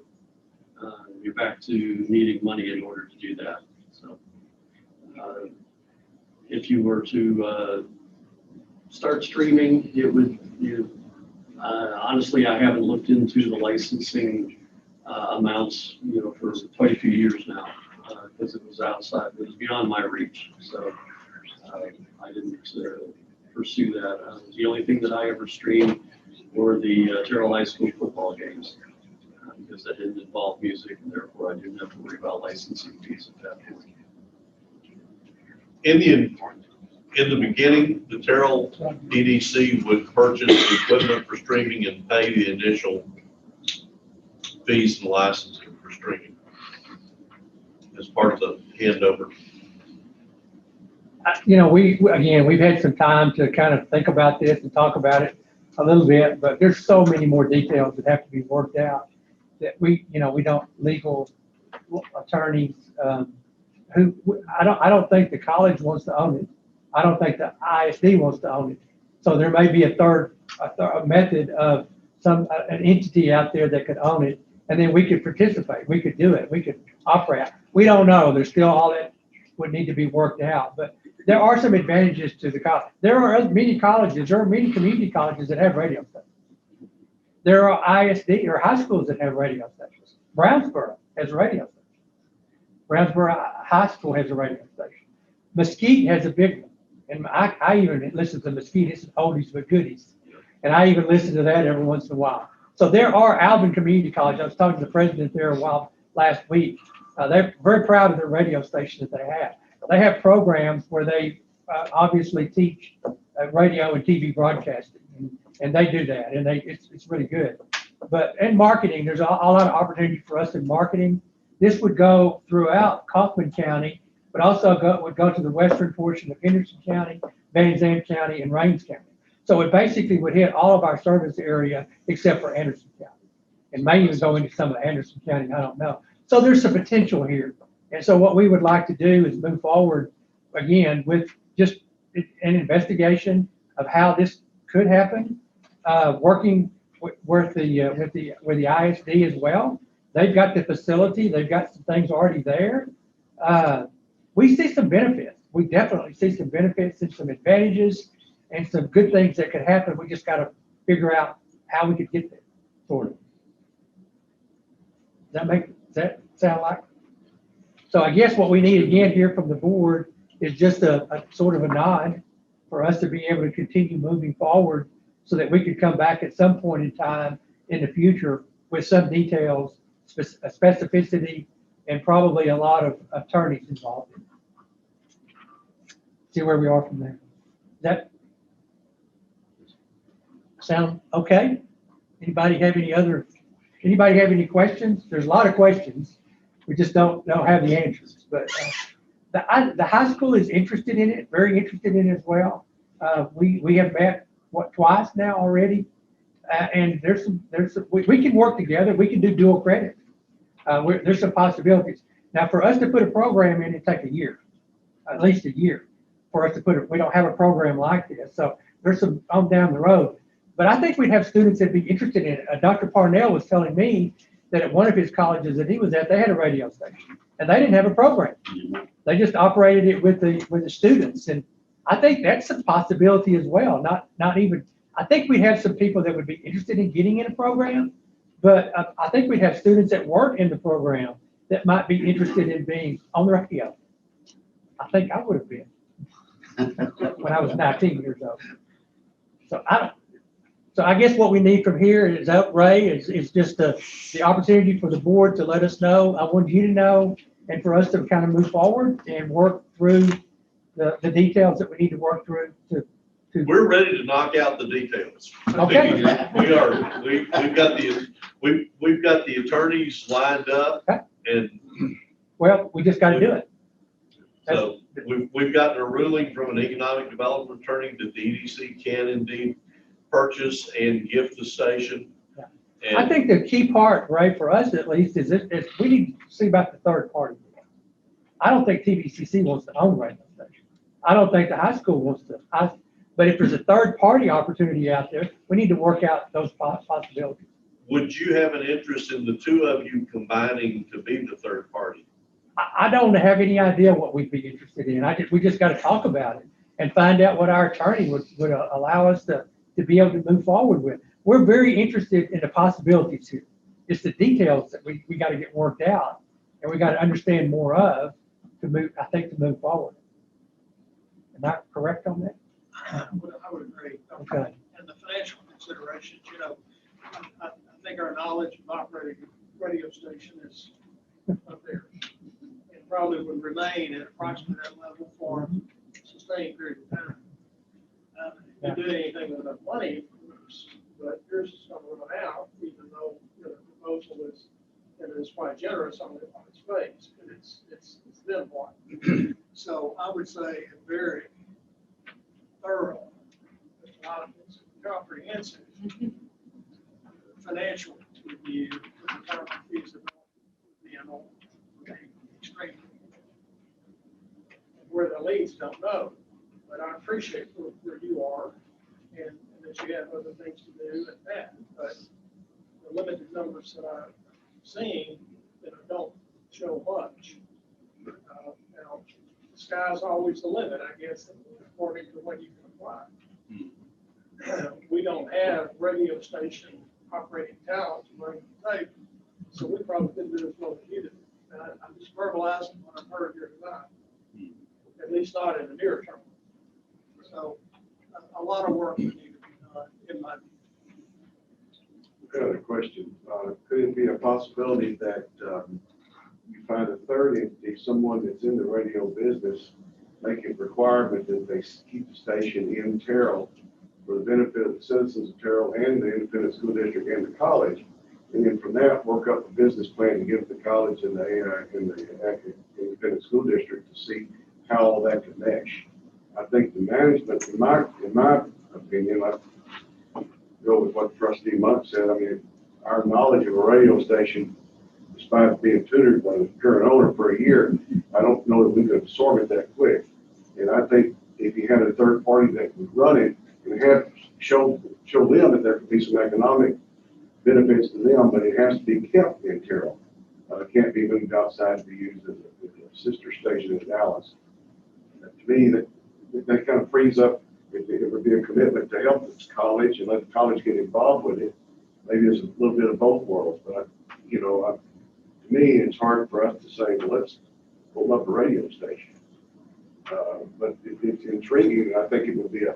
Speaker 8: you're back to needing money in order to do that. So if you were to start streaming, it would, honestly, I haven't looked into the licensing amounts, for quite a few years now, because it was outside, it was beyond my reach. So I didn't pursue that. The only thing that I ever streamed were the Terrell High School football games, because that didn't involve music, and therefore I didn't have to worry about licensing fees at that point.
Speaker 7: In the beginning, the Terrell EDC would purchase equipment for streaming and pay the initial fees and licensing for streaming as part of the handover.
Speaker 3: We've had some time to kind of think about this and talk about it a little bit, but there's so many more details that have to be worked out that we don't, legal attorneys, I don't think the college wants to own it. I don't think the ISD wants to own it. So there may be a method of an entity out there that could own it, and then we could participate. We could do it. We could operate. We don't know. There's still all that would need to be worked out, but there are some advantages to the college. There are many community colleges that have radio stations. There are ISD or high schools that have radio stations. Brownsboro has a radio station. Brownsboro High School has a radio station. Mesquite has a big one. And I even listen to Mosquitoes, oldies but goodies. And I even listen to that every once in a while. So there are Alvin Community College. I was talking to the president there last week. They're very proud of their radio station that they have. They have programs where they obviously teach radio and TV broadcasting, and they do that, and it's really good. But in marketing, there's a lot of opportunity for us in marketing. This would go throughout Kaufman County, but also would go to the western portion of Henderson County, Van Zandt County, and Rains County. So it basically would hit all of our service area except for Anderson County. And may even go into some of Anderson County, I don't know. So there's some potential here. And so what we would like to do is move forward again with just an investigation of how this could happen, working with the ISD as well. They've got the facility, they've got some things already there. We see some benefits. We definitely see some benefits and some advantages and some good things that could happen. We just got to figure out how we could get there, sort of. Does that sound like? So I guess what we need again here from the board is just a sort of a nod for us to be able to continue moving forward so that we could come back at some point in time in the future with some details, specificity, and probably a lot of attorneys involved. See where we are from there. Does that sound okay? Anybody have any questions? There's a lot of questions. We just don't have the answers. But the high school is interested in it, very interested in it as well. We have met twice now already, and we can work together. We can do dual credit. There's some possibilities. Now, for us to put a program in, it takes a year, at least a year, for us to put it. We don't have a program like this, so there's some on down the road. But I think we'd have students that'd be interested in it. Dr. Parnell was telling me that at one of his colleges that he was at, they had a radio station, and they didn't have a program. They just operated it with the students, and I think that's a possibility as well. Not even. I think we have some people that would be interested in getting in a program, but I think we have students that weren't in the program that might be interested in being on the radio. I think I would have been when I was 19 years old. So I guess what we need from here is Ray is just the opportunity for the board to let us know. I want you to know, and for us to kind of move forward and work through the details that we need to work through to.
Speaker 7: We're ready to knock out the details.
Speaker 3: Okay.
Speaker 7: We are. We've got the attorneys lined up,
Speaker 3: Okay.
Speaker 7: and
Speaker 3: Well, we just got to do it.
Speaker 7: so we've gotten a ruling from an economic development attorney that the EDC can indeed purchase and gift the station.
Speaker 3: I
Speaker 7: And
Speaker 3: think the key part, Ray, for us at least, is we need to see about the third party. I don't think TVCC wants to own radio station. I don't think the high school wants to. But if there's a third party opportunity out there, we need to work out those possibilities.
Speaker 7: would you have an interest in the two of you combining to be the third party?
Speaker 3: I don't have any idea what we'd be interested in. We just got to talk about it and find out what our attorney would allow us to be able to move forward with. We're very interested in the possibilities here. It's the details that we got to get worked out, and we got to understand more of to move forward. Am I correct on that?
Speaker 2: I would agree.
Speaker 3: Okay.
Speaker 2: And the financial considerations, I think our knowledge of operating a radio station is up there. And probably would remain at approximately that level for a sustained period of time. To do anything with enough money, but yours is going to run out, even though the proposal is quite generous on its face, but it's then what? So I would say a very thorough, not comprehensive financial review to determine feasibility would be extremely. Where the leads don't know, but I appreciate where you are and that you have other things to do and that, but the limited numbers that I'm seeing don't show much. Now, the sky's always the limit, I guess, according to when you can apply. We don't have radio station operating talent to bring to the table, so we probably couldn't do as well as you do. And I'm just verbalizing what I've heard here tonight, at least not in the near term. So a lot of work will need to be done in my view.
Speaker 9: Got a question. Could it be a possibility that you find a third entity, someone that's in the radio business, make it requirement that they keep the station in Terrell for the benefit of the citizens of Terrell and the independent school district and the college? And then from that, work up a business plan to give the college and the AI and the independent school district to see how all that can mesh. I think the management, in my opinion, I go with what Trustee Monk said. I mean, our knowledge of a radio station, despite being tutored by the current owner for a year, I don't know that we could absorb it that quick. And I think if you had a third party that would run it and have show them that there could be some economic benefits to them, but it has to be kept in Terrell. It can't be moved outside to be used as a sister station in Dallas. To me, that kind of frees up. It would be a commitment to help the college and let the college get involved with it. Maybe it's a little bit of both worlds, but to me, it's hard for us to say, well, let's pull up a radio station. But it's intriguing, and I think it would be a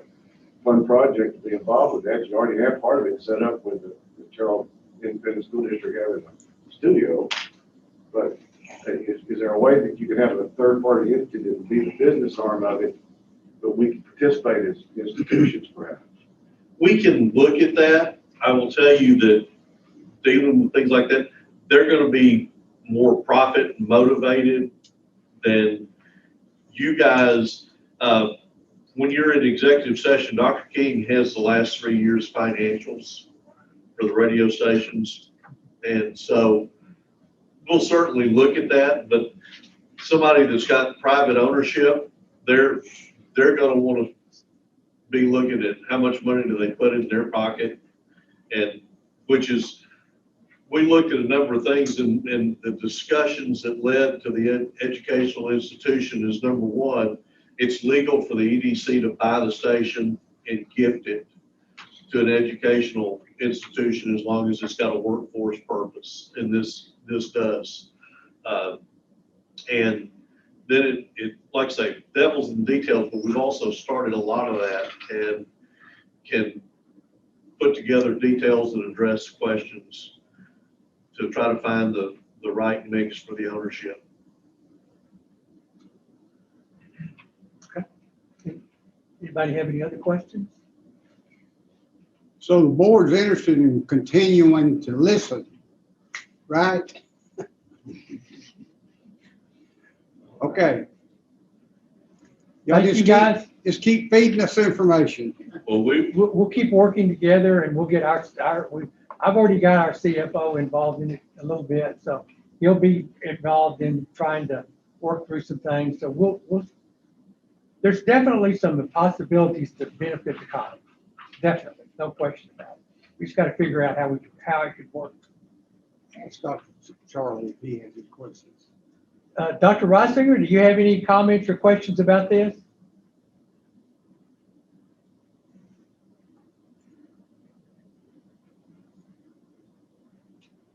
Speaker 9: fun project to be involved with. Actually, already have part of it set up with the Terrell Independent School District having a studio. But is there a way that you could have a third-party entity that would be the business arm of it, but we can participate as institutions, perhaps?
Speaker 7: We can look at that. I will tell you that dealing with things like that, they're going to be more profit motivated than you guys. When you're in executive session, Dr. King has the last 3 years financials for the radio stations. And so we'll certainly look at that, but somebody that's got private ownership, they're going to want to be looking at how much money do they put in their pocket, and we looked at a number of things, and the discussions that led to the educational institution is, number one, it's legal for the EDC to buy the station and gift it to an educational institution as long as it's got a workforce purpose, and this does. And then it, like I say, devil's in the details, but we've also started a lot of that and can put together details and address questions to try to find the right mix for the ownership.
Speaker 3: Anybody have any other questions?
Speaker 1: So the board's interested in continuing to listen, right? Okay. Y'all
Speaker 3: Thank you, guys.
Speaker 1: just keep feeding us information.
Speaker 7: Well,
Speaker 3: We'll keep working together, and we'll get I've already got our CFO involved in it a little bit, so he'll be involved in trying to work through some things. So there's definitely some possibilities to benefit the college. Definitely, no question about it. We just got to figure out how it could work.
Speaker 1: Let's start with Charlie if he has any questions.
Speaker 3: Dr. Reisinger, do you have any comments or questions about this?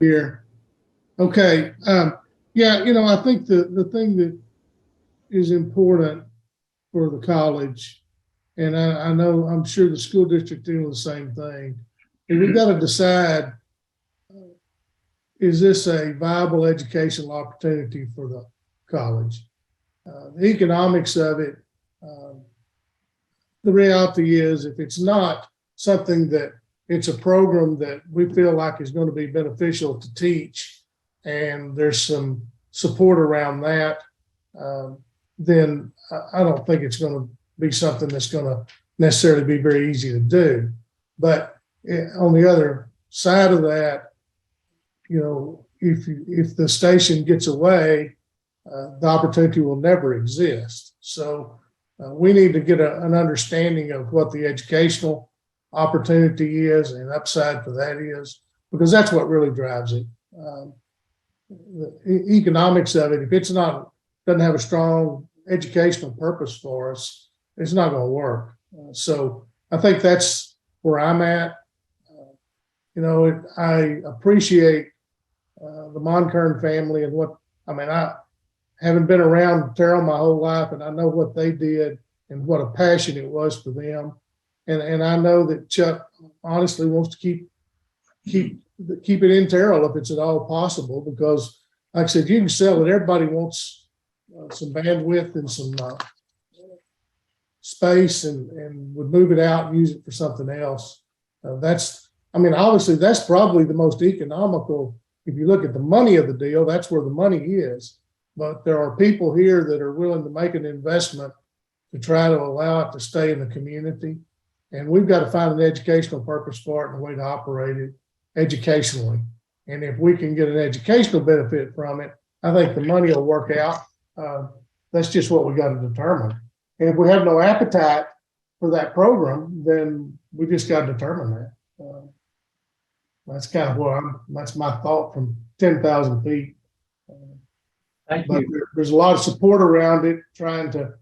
Speaker 6: Here. Okay. Yeah, I think the thing that is important for the college, and I know, I'm sure the school district doing the same thing, and we've got to decide, is this a viable educational opportunity for the college? The economics of it, the reality is, if it's not something that it's a program that we feel like is going to be beneficial to teach, and there's some support around that, then I don't think it's going to be something that's going to necessarily be very easy to do. But on the other side of that, if the station gets away, the opportunity will never exist. So we need to get an understanding of what the educational opportunity is and upside for that is, because that's what really drives it. The economics of it, if it's doesn't have a strong educational purpose for us, it's not going to work. So I think that's where I'm at. I appreciate the Monkern family and I haven't been around Terrell my whole life, and I know what they did and what a passion it was for them. And I know that Chuck honestly wants to keep it in Terrell if it's at all possible, because like I said, you can sell it. Everybody wants some bandwidth and some space and would move it out and use it for something else. Obviously that's probably the most economical. If you look at the money of the deal, that's where the money is. But there are people here that are willing to make an investment to try to allow it to stay in the community. And we've got to find an educational purpose for it and a way to operate it educationally. And if we can get an educational benefit from it, I think the money will work out. That's just what we got to determine. And if we have no appetite for that program, then we just got to determine that. That's kind of that's my thought from 10,000 feet.
Speaker 3: Thank
Speaker 6: But
Speaker 3: you.
Speaker 6: there's a lot of support around it, trying to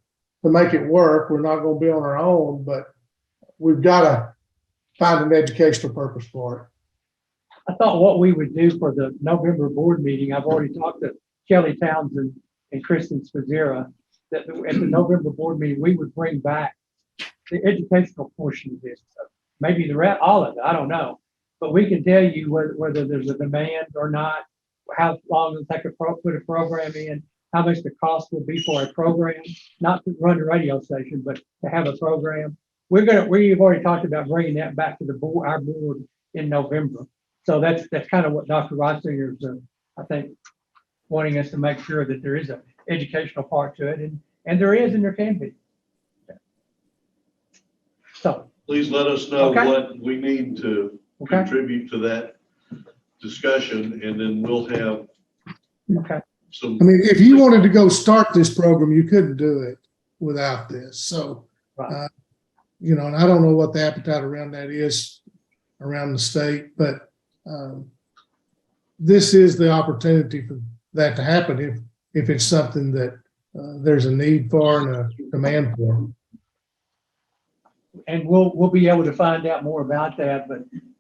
Speaker 6: make it work. We're not going to be on our own, but we've got to find an educational purpose for it.
Speaker 3: I thought what we would do for the November board meeting, I've already talked to Kelly Townsend and Kristen Spazera, that at the November board meeting, we would bring back the educational portion of this. Maybe all of it, I don't know. But we can tell you whether there's a demand or not, how long it'll take to put a program in, how much the cost will be for a program, not to run the radio station, but to have a program. We've already talked about bringing that back to our board in November. So that's kind of what Dr. Reisinger is, I think, wanting us to make sure that there is an educational part to it, and there is, and there can be. So.
Speaker 7: Please let us know
Speaker 3: Okay.
Speaker 7: what we need to
Speaker 3: Okay.
Speaker 7: contribute to that discussion, and then we'll have
Speaker 3: Okay.
Speaker 7: some.
Speaker 6: I mean, if you wanted to go start this program, you couldn't do it without this. So,
Speaker 3: Right.
Speaker 6: and I don't know what the appetite around that is around the state, but this is the opportunity for that to happen if it's something that there's a need for and a demand for.
Speaker 3: And we'll be able to find out more about that,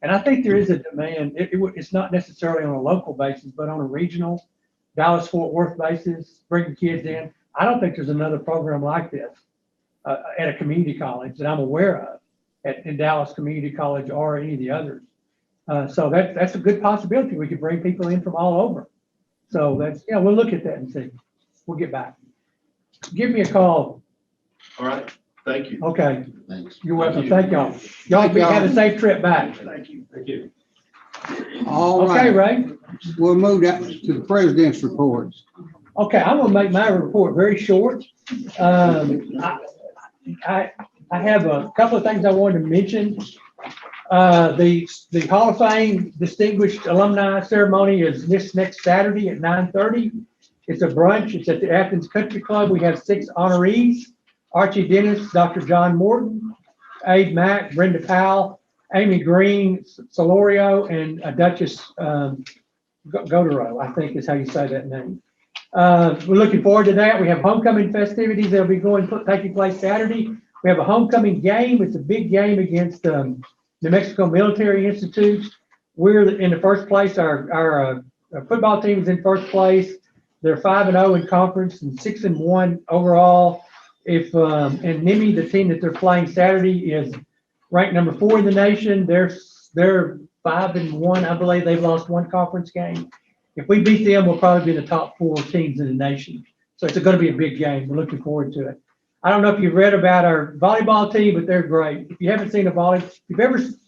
Speaker 3: and I think there is a demand. It's not necessarily on a local basis, but on a regional Dallas-Fort Worth basis, bringing kids in. I don't think there's another program like this at a community college that I'm aware of in Dallas Community College or any of the others. So that's a good possibility. We could bring people in from all over. So we'll look at that and see. We'll get back. Give me a call.
Speaker 7: All right, thank you.
Speaker 3: Okay.
Speaker 1: Thanks.
Speaker 3: You're welcome. Thank y'all. Y'all have a safe trip back.
Speaker 2: Thank you.
Speaker 8: Thank you.
Speaker 1: All
Speaker 3: Okay,
Speaker 1: right,
Speaker 3: Ray?
Speaker 1: we'll move that to the president's reports.
Speaker 3: Okay, I'm gonna make my report very short. I have a couple of things I wanted to mention. The Hall of Fame Distinguished Alumni Ceremony is this next Saturday at 9:30. It's a brunch. It's at the Athens Country Club. We have 6 honorees: Archie Dennis, Dr. John Morton, Abe Mack, Brenda Powell, Amy Green, Solorio, and Duchess Godero, I think is how you say that name. We're looking forward to that. We have homecoming festivities that'll be taking place Saturday. We have a homecoming game. It's a big game against New Mexico Military Institute. We're in the first place. Our football team is in first place. They're 5-0 in conference and 6-1 overall. And NIMI, the team that they're playing Saturday, is ranked number 4 in the nation. They're 5-1. I believe they've lost 1 conference game. If we beat them, we'll probably be in the top 4 teams in the nation. So it's going to be a big game. We're looking forward to it. I don't know if you've read about our volleyball team, but they're great. If you haven't seen a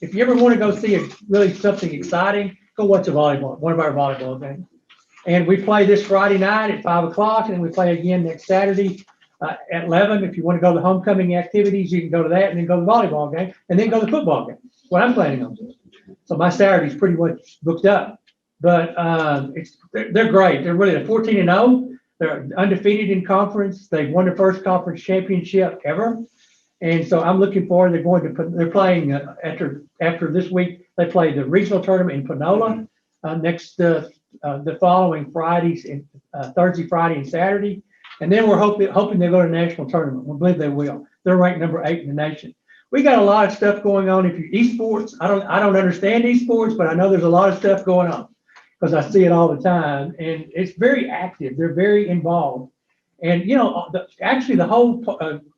Speaker 3: if you ever want to go see really something exciting, go watch one of our volleyball games. And we play this Friday night at 5:00, and then we play again next Saturday at 11. If you want to go to the homecoming activities, you can go to that, and then go to the volleyball game, and then go to the football game. That's what I'm planning on doing. So my Saturday's pretty much booked up. But they're great. They're really 14-0. They're undefeated in conference. They've won the first conference championship ever. And so I'm looking forward. They're playing after this week. They play the regional tournament in Panola the following Fridays, Thursday, Friday, and Saturday. And then we're hoping they go to the national tournament. We believe they will. They're ranked number 8 in the nation. We got a lot of stuff going on. If you esports, I don't understand esports, but I know there's a lot of stuff going on because I see it all the time, and it's very active. They're very involved, And, you know, actually the whole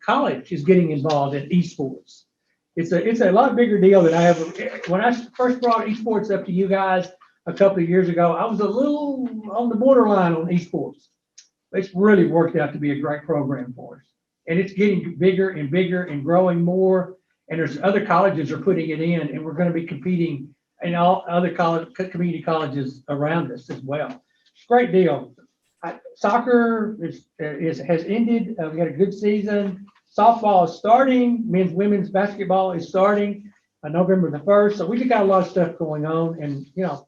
Speaker 3: college is getting involved in esports. It's a lot bigger deal than I ever, when I first brought esports up to you guys a couple of years ago, I was a little on the borderline on esports. It's really worked out to be a great program for us. And it's getting bigger and bigger and growing more. And there's other colleges are putting it in, and we're going to be competing in all other community colleges around us as well. Great deal. Soccer has ended. We had a good season. Softball is starting. Men's, women's basketball is starting on November the 1st. So we just got a lot of stuff going on. And, you know,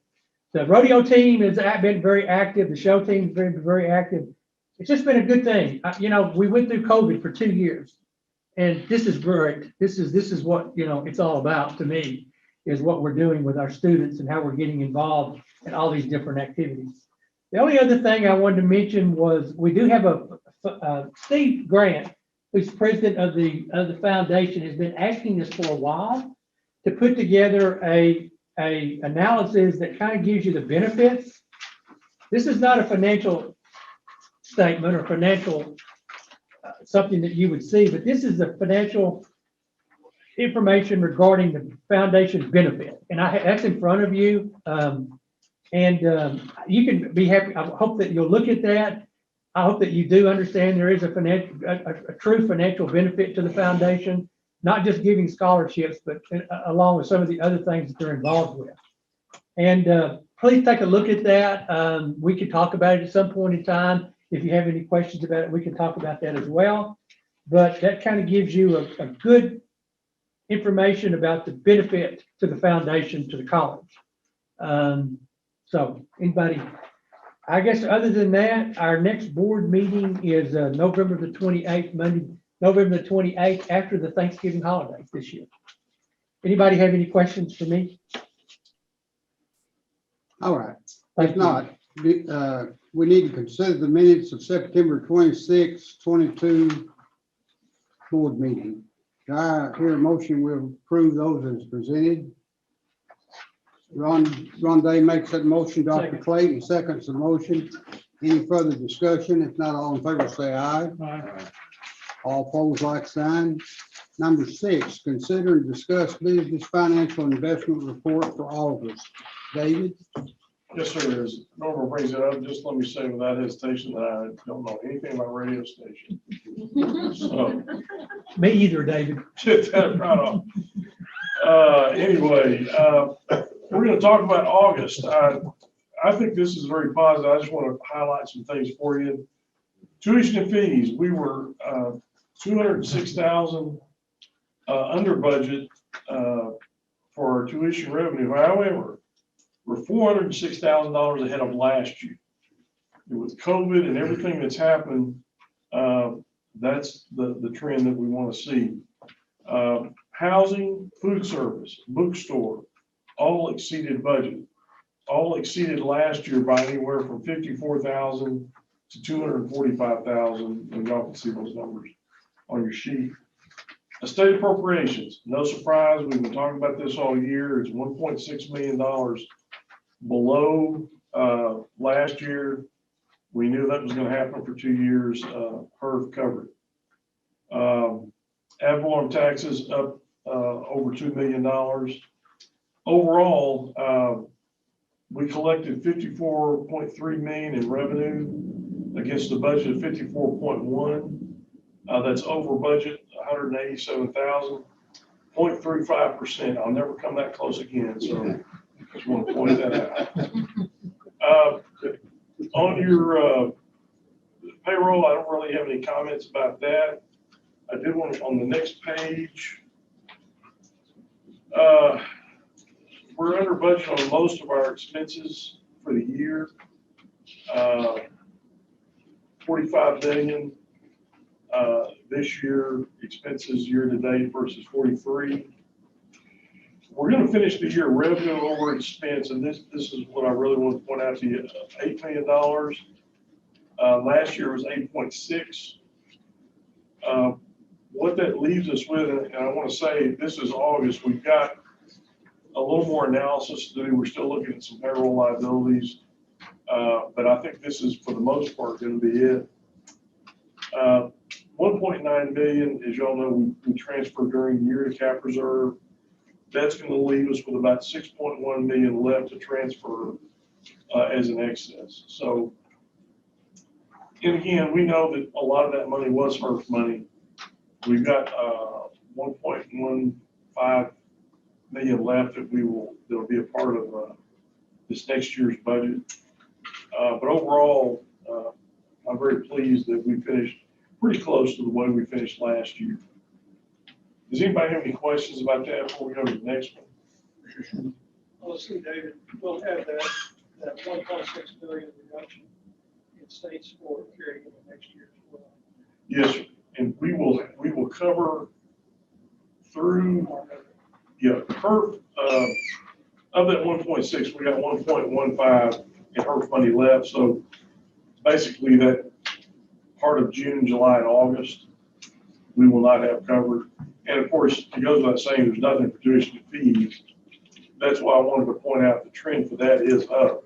Speaker 3: the rodeo team has been very active. The show team has been very active. It's just been a good thing. You know, we went through COVID for 2 years, and this is great. This is what, you know, it's all about to me, is what we're doing with our students and how we're getting involved in all these different activities. The only other thing I wanted to mention was we do have a Steve Grant, who's president of the foundation, has been asking us for a while to put together a analysis that kind of gives you the benefits. This is not a financial statement or financial something that you would see, but this is the financial information regarding the foundation's benefit. And that's in front of you. You can be happy. I hope that you'll look at that. I hope that you do understand there is a true financial benefit to the foundation, not just giving scholarships, but along with some of the other things that they're involved with. And please take a look at that. We can talk about it at some point in time. If you have any questions about it, we can talk about that as well. But that kind of gives you a good information about the benefit to the foundation, to the college. So anybody, I guess other than that, our next board meeting is November the 28th, Monday, November the 28th, after the Thanksgiving holidays this year. Anybody have any questions for me?
Speaker 1: All right.
Speaker 3: Thank
Speaker 1: If
Speaker 3: you.
Speaker 1: not, we need to consider the minutes of September 26, 22 board meeting. Do I hear a motion? We'll approve those as presented. Ron Day makes that motion. Dr.
Speaker 3: Second.
Speaker 1: Clayton seconds the motion. Any further discussion? If not, all in favor say aye. All opposed, like sign. Number 6, consider and discuss business financial investment report for August. David?
Speaker 2: Yes, sir. As Norma brings it up, just let me say without hesitation that I don't know anything about radio station. So
Speaker 3: Me either, David.
Speaker 2: get that right off. Anyway, we're going to talk about August. I think this is very positive. I just want to highlight some things for you. Tuition and fees, we were $206,000 under budget for our tuition revenue. However, we're $406,000 ahead of last year. With COVID and everything that's happened, that's the trend that we want to see. Housing, food service, bookstore, all exceeded budget. All exceeded last year by anywhere from $54,000 to $245,000, and y'all can see those numbers on your sheet. State appropriations, no surprise, we've been talking about this all year. It's $1.6 million below last year. We knew that was going to happen for 2 years. HERF covered. Ad valorem taxes up over $2 million. Overall, we collected $54.3 million in revenue against a budget of $54.1. That's over budget, $187,000, 0.35%. I'll never come that close again, so just want to point that out. On your payroll, I don't really have any comments about that. I did want to, on the next page, we're under budget on most of our expenses for the year. 45 million this year, expenses year to date versus 43. We're going to finish the year revenue over expense, and this is what I really want to point out to you. $8 million. Last year was 8.6. What that leaves us with, and I want to say this is August, we've got a little more analysis to do. We're still looking at some payroll liabilities, but I think this is for the most part going to be it.
Speaker 10: $1.9 million, as y'all know, we transferred during the year to cap reserve. That's gonna leave us with about 6.1 million left to transfer as an excess. So, and again, we know that a lot of that money was HERF money. We've got 1.15 million left that'll be a part of this next year's budget. But overall, I'm very pleased that we finished pretty close to the way we finished last year. Does anybody have any questions about that before we go to the next one?
Speaker 2: Well, let's see, David, we'll have that 1.6 million reduction in state sport carrying into next year as well.
Speaker 10: Yes, sir. And we will cover through, HERF, of that 1.6, we got 1.15 in HERF money left. So basically that part of June, July, and August, we will not have covered. And of course, it goes without saying, there's nothing for tuition and fees. That's why I wanted to point out the trend for that is up.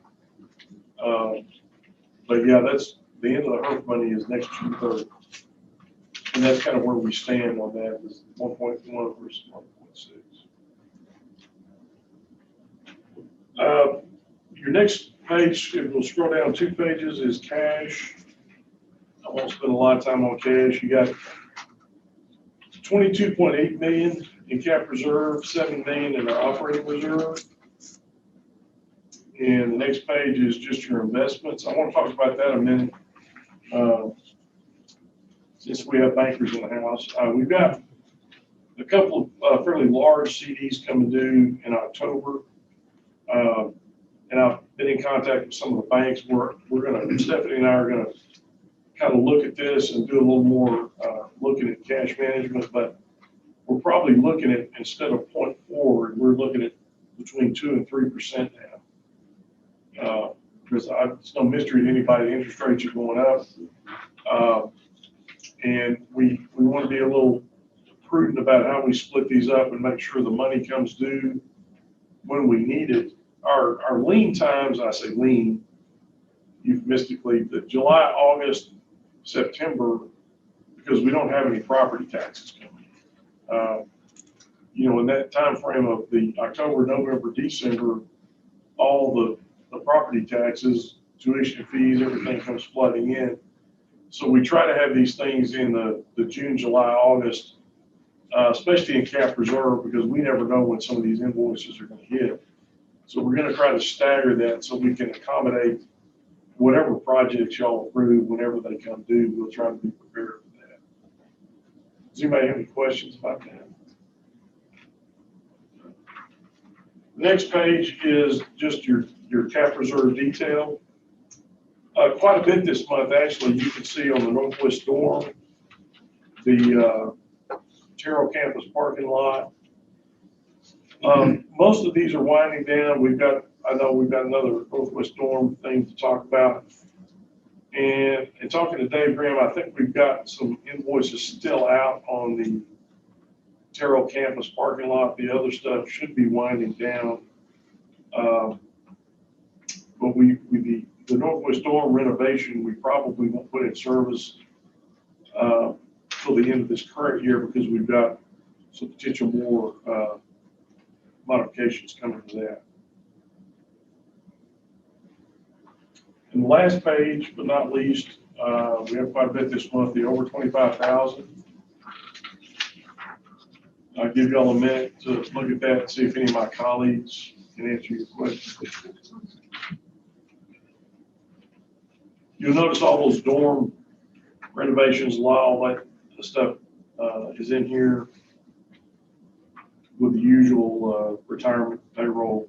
Speaker 10: But yeah, that's the end of the HERF money is next June 3rd. And that's kind of where we stand on that, is 1.1 versus 1.6. Your next page, if we'll scroll down 2 pages, is cash. I won't spend a lot of time on cash. You got 22.8 million in cap reserve, 7 million in our operating reserve. And the next page is just your investments. I want to talk about that a minute. Since we have bankers in the house, we've got a couple of fairly large CDs coming due in October. And I've been in contact with some of the banks. Stephanie and I are gonna kind of look at this and do a little more looking at cash management, but we're probably looking at, instead of 0.4, we're looking at between 2 and 3% now. Because it's no mystery to anybody, interest rates are going up. And we want to be a little prudent about how we split these up and make sure the money comes due when we need it. Our lean times, I say lean euphemistically, the July, August, September, because we don't have any property taxes coming. In that time frame of the October, November, December, all the property taxes, tuition fees, everything comes flooding in. So we try to have these things in the June, July, August, especially in cap reserve, because we never know when some of these invoices are going to hit. So we're going to try to stagger that so we can accommodate whatever projects y'all approve whenever they come due. We'll try to be prepared for that. Does anybody have any questions about that? The next page is just your cap reserve detail. Quite a bit this month, actually. You can see on the Northwest Dorm, the Terrell campus parking lot. Most of these are winding down. I know we've got another Northwest Dorm thing to talk about. And in talking to Dave Graham, I think we've got some invoices still out on the Terrell campus parking lot. The other stuff should be winding down. But the Northwest Dorm renovation, we probably won't put in service till the end of this current year, because we've got some potential more modifications coming to that. And the last page, but not least, we have quite a bit this month, the over 25,000. I'll give y'all a minute to look at that and see if any of my colleagues can answer your questions. You'll notice all those dorm renovations, all that stuff is in here with the usual retirement, payroll,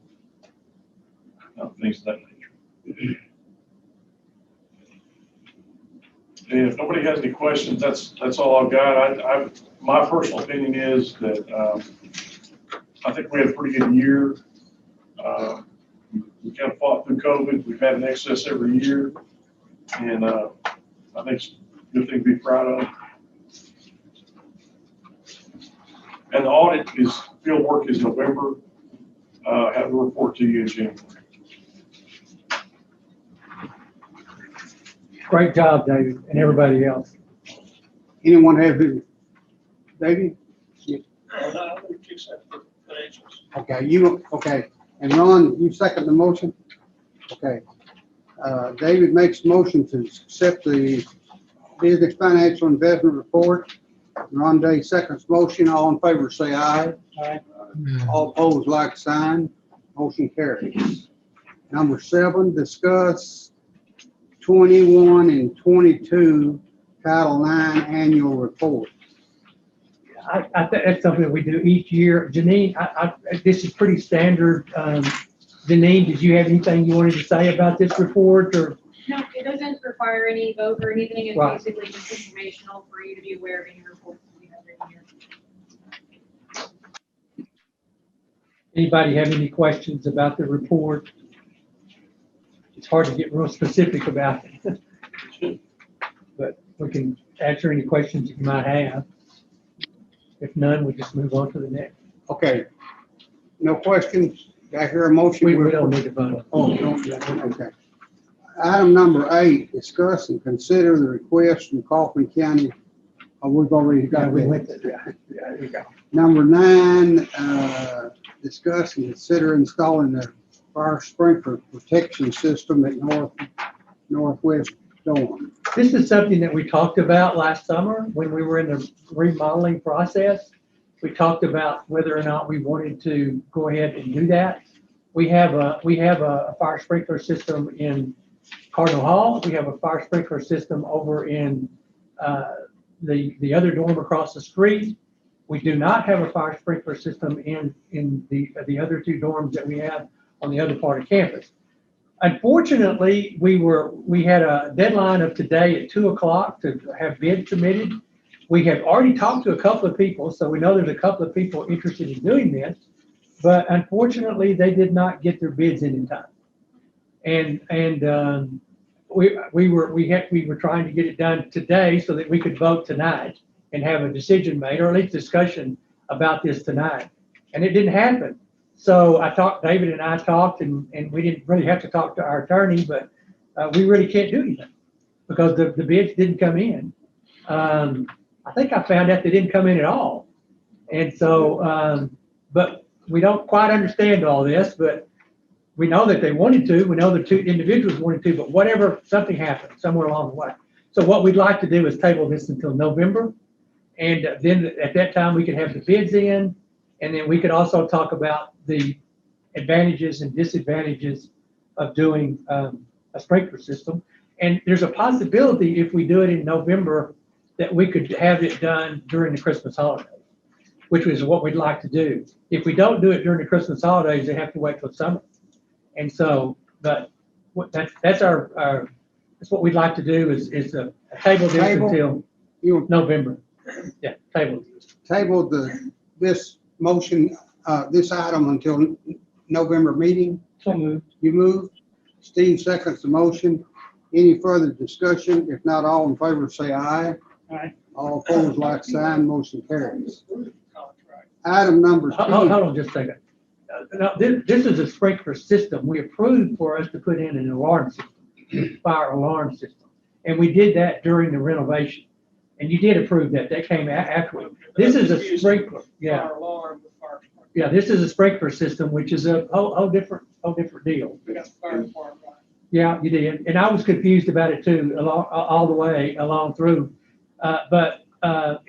Speaker 10: things of that nature. And if nobody has any questions, that's all I've got. My personal opinion is that I think we had a pretty good year. We kind of fought through COVID. We've had an excess every year. And I think it's a good thing to be proud of. And the audit field work is November. Have a report to you in January.
Speaker 3: Great job, David, and everybody else.
Speaker 1: Anyone have any? David?
Speaker 2: No, we accept the financials.
Speaker 1: Okay, okay. And Ron, you second the motion? Okay. David makes a motion to accept the business financial investment report. Ron Day seconds motion. All in favor, say aye. All opposed, like sign. Motion carries. Number 7, discuss 21 and 22 Title IX annual report.
Speaker 3: I think that's something that we do each year. Janine, this is pretty standard. Janine, did you have anything you wanted to say about this report or?
Speaker 11: No, it doesn't require any vote or anything. It's
Speaker 3: Right.
Speaker 11: basically just informational for you to be aware of any reports that we have every year.
Speaker 3: Anybody have any questions about the report? It's hard to get real specific about it. But we can answer any questions you might have. If none, we just move on to the next.
Speaker 1: Okay. No questions? Did I hear a motion?
Speaker 3: We don't need to vote.
Speaker 1: Oh, don't, okay. Item number 8, discuss and consider the request from Kaufman County. Oh, we've already got
Speaker 3: We
Speaker 1: it.
Speaker 3: went to, yeah, there you go.
Speaker 1: Number 9, discuss and consider installing the fire sprinkler protection system at northwest dorm.
Speaker 3: This is something that we talked about last summer when we were in the remodeling process. We talked about whether or not we wanted to go ahead and do that. We have a fire sprinkler system in Cardinal Hall. We have a fire sprinkler system over in the other dorm across the street. We do not have a fire sprinkler system in the other 2 dorms that we have on the other part of campus. Unfortunately, we had a deadline of today at 2:00 to have bids submitted. We have already talked to a couple of people, so we know there's a couple of people interested in doing this, but unfortunately, they did not get their bids in time. And we were trying to get it done today so that we could vote tonight and have a decision made, or at least discussion about this tonight. And it didn't happen. So David and I talked, and we didn't really have to talk to our attorney, but we really can't do anything because the bids didn't come in. I think I found out they didn't come in at all. And so, but we don't quite understand all this, but we know that they wanted to. We know the 2 individuals wanted to, but whatever, something happened somewhere along the way. So what we'd like to do is table this until November. And then at that time, we could have the bids in, and then we could also talk about the advantages and disadvantages of doing a sprinkler system. And there's a possibility if we do it in November that we could have it done during the Christmas holidays, which is what we'd like to do. If we don't do it during the Christmas holidays, they have to wait till summer. And so, but that's that's what we'd like to do is a table this until November. Yeah, table.
Speaker 1: Table this motion, this item until November meeting.
Speaker 3: So moved.
Speaker 1: You move. Steve seconds the motion. Any further discussion? If not, all in favor, say aye.
Speaker 3: Aye.
Speaker 1: All opposed, like sign, motion carries. Item number 10.
Speaker 3: Hold on just a second. No, this is a sprinkler system. We approved for us to put in an alarm system, fire alarm system. And we did that during the renovation. And you did approve that. That came after. This is a sprinkler. Yeah.
Speaker 2: Fire alarm, the fire department.
Speaker 3: Yeah, this is a sprinkler system, which is a whole different deal.
Speaker 2: We got the fire department.
Speaker 3: Yeah, you did. And I was confused about it too, all the way along through. But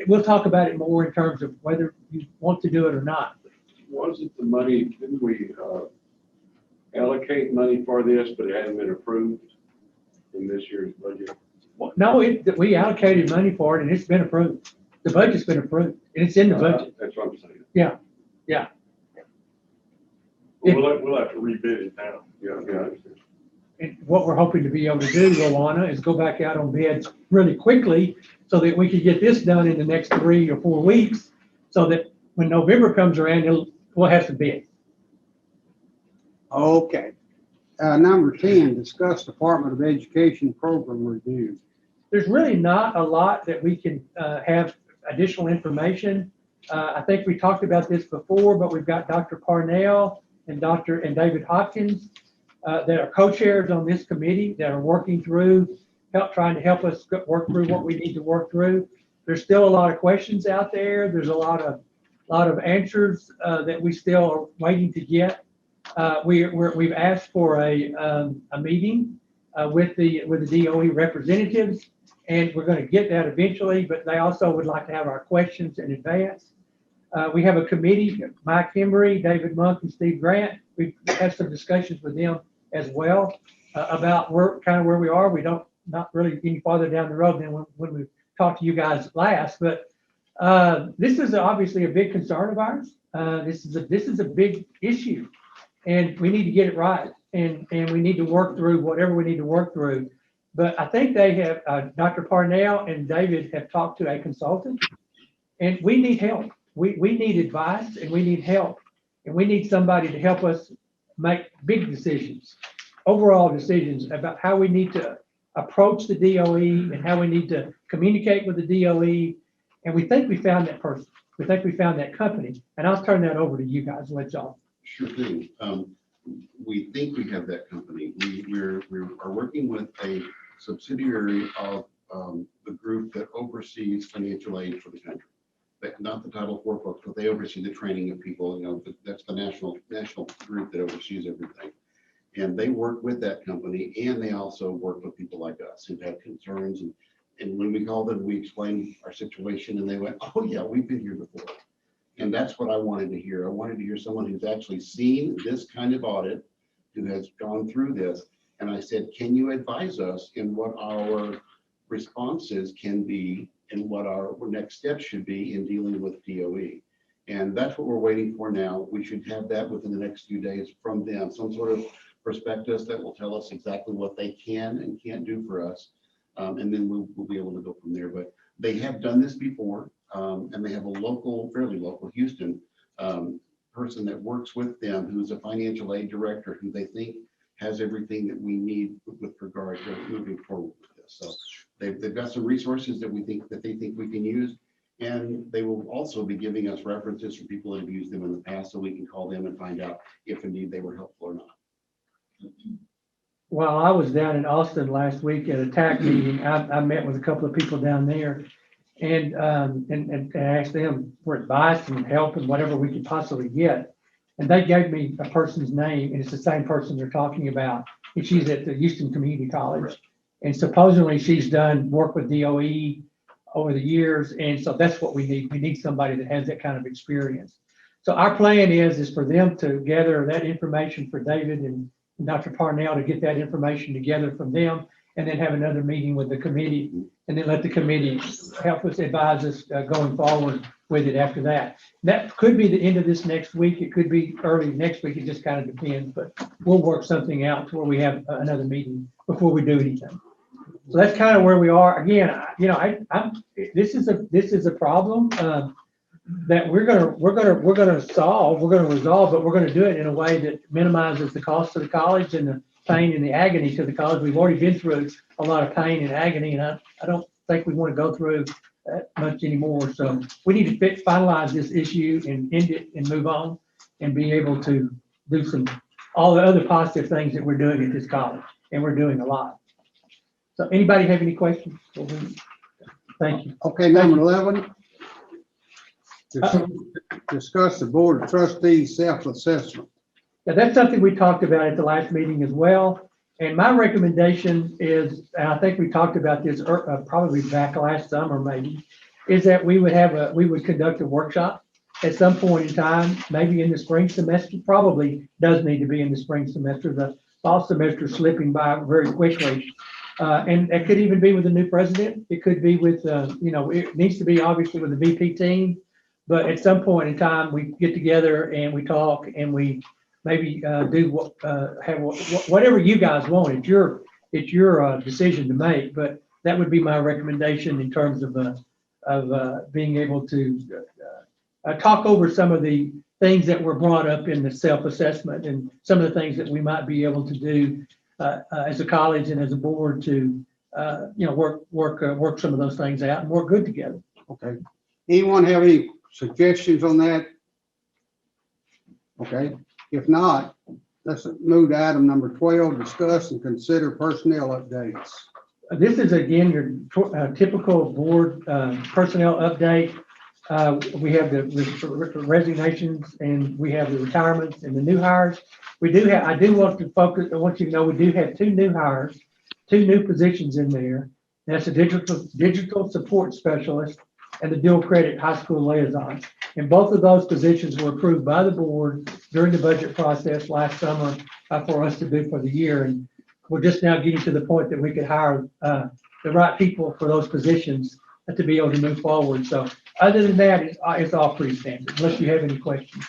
Speaker 3: we'll talk about it more in terms of whether you want to do it or not.
Speaker 9: Wasn't the money, didn't we allocate money for this, but it hadn't been approved in this year's budget?
Speaker 3: No, we allocated money for it and it's been approved. The budget's been approved and it's in the budget.
Speaker 9: That's what I'm saying.
Speaker 3: Yeah.
Speaker 10: We'll have to rebid it now.
Speaker 9: Yeah, I understand.
Speaker 3: And what we're hoping to be able to do, Luana, is go back out on bids really quickly so that we could get this done in the next 3 or 4 weeks, so that when November comes around, we'll have some bids.
Speaker 1: Okay. Number 10, discuss Department of Education program review.
Speaker 3: There's really not a lot that we can have additional information. I think we talked about this before, but we've got Dr. Parnell and David Hopkins that are co-chairs on this committee that are working through, trying to help us work through what we need to work through. there's still a lot of questions out there. There's a lot of answers that we still are waiting to get. We've asked for a meeting with the DOE representatives, and we're going to get that eventually, but they also would like to have our questions in advance. We have a committee, Mike Embry, David Monk, and Steve Grant. We've had some discussions with them as well about where we are. We not really any farther down the road than when we talked to you guys last, but this is obviously a big concern of ours. This is a big issue, and we need to get it right, and we need to work through whatever we need to work through. But I think they have, Dr. Parnell and David have talked to a consultant, and we need help. We need advice, and we need help, and we need somebody to help us make big decisions, overall decisions about how we need to approach the DOE and how we need to communicate with the DOE. And we think we found that person. We think we found that company. And I'll turn that over to you guys. Let y'all.
Speaker 12: Sure thing. We think we have that company. We are working with a subsidiary of the group that oversees financial aid for the country. But not the Title IV folks, but they oversee the training of people. You know, that's the national group that oversees everything. And they work with that company, and they also work with people like us who've had concerns. And when we called them, we explained our situation, and they went, "Oh yeah, we've been here before." And that's what I wanted to hear. I wanted to hear someone who's actually seen this kind of audit, who has gone through this. And I said, "Can you advise us in what our responses can be and what our next steps should be in dealing with DOE?" And that's what we're waiting for now. We should have that within the next few days from them, some sort of prospectus that will tell us exactly what they can and can't do for us. And then we'll be able to go from there. But they have done this before, and they have a fairly local Houston person that works with them, who's a financial aid director, who they think has everything that we need with regard to moving forward with this. So they've got some resources that they think we can use. And they will also be giving us references from people that have used them in the past, so we can call them and find out if indeed they were helpful or not.
Speaker 3: Well, I was down in Austin last week at a TAC meeting. I met with a couple of people down there and asked them for advice and help and whatever we could possibly get. And they gave me a person's name, and it's the same person they're talking about. And she's at the Houston Community College. And supposedly she's done work with DOE over the years. And so that's what we need. We need somebody that has that kind of experience. So our plan is for them to gather that information for David and Dr. Parnell to get that information together from them, and then have another meeting with the committee, and then let the committee help us advise us going forward with it after that. That could be the end of this next week. It could be early next week. It just kind of depends, but we'll work something out to where we have another meeting before we do anything. So that's kind of where we are. Again, this is a problem that we're gonna solve, we're gonna resolve, but we're gonna do it in a way that minimizes the cost to the college and the pain and the agony to the college. We've already been through a lot of pain and agony, and I don't think we want to go through that much anymore. So we need to finalize this issue and end it and move on and be able to do all the other positive things that we're doing at this college, and we're doing a lot. So anybody have any questions? Thank you.
Speaker 1: Okay, number 11. Discuss the Board of Trustees self-assessment.
Speaker 3: Yeah, that's something we talked about at the last meeting as well. And my recommendation is, and I think we talked about this probably back last summer maybe, is that we would conduct a workshop at some point in time, maybe in the spring semester. Probably does need to be in the spring semester. The fall semester is slipping by very quickly. And it could even be with the new president. It could be with, it needs to be obviously with the VP team. But at some point in time, we get together and we talk and we maybe do whatever you guys want. It's your decision to make. But that would be my recommendation in terms of being able to talk over some of the things that were brought up in the self-assessment and some of the things that we might be able to do as a college and as a board to work some of those things out and work good together.
Speaker 1: Okay. Anyone have any suggestions on that? Okay. If not, let's move to item number 12, discuss and consider personnel updates.
Speaker 3: This is again, your typical board personnel update. We have the resignations and we have the retirements and the new hires. I do want to focus, I want you to know, we do have 2 new hires, 2 new positions in there. That's a digital support specialist and the dual credit high school liaison. And both of those positions were approved by the board during the budget process last summer for us to do for the year. And we're just now getting to the point that we could hire the right people for those positions to be able to move forward. So other than that, it's all pretty standard, unless you have any questions.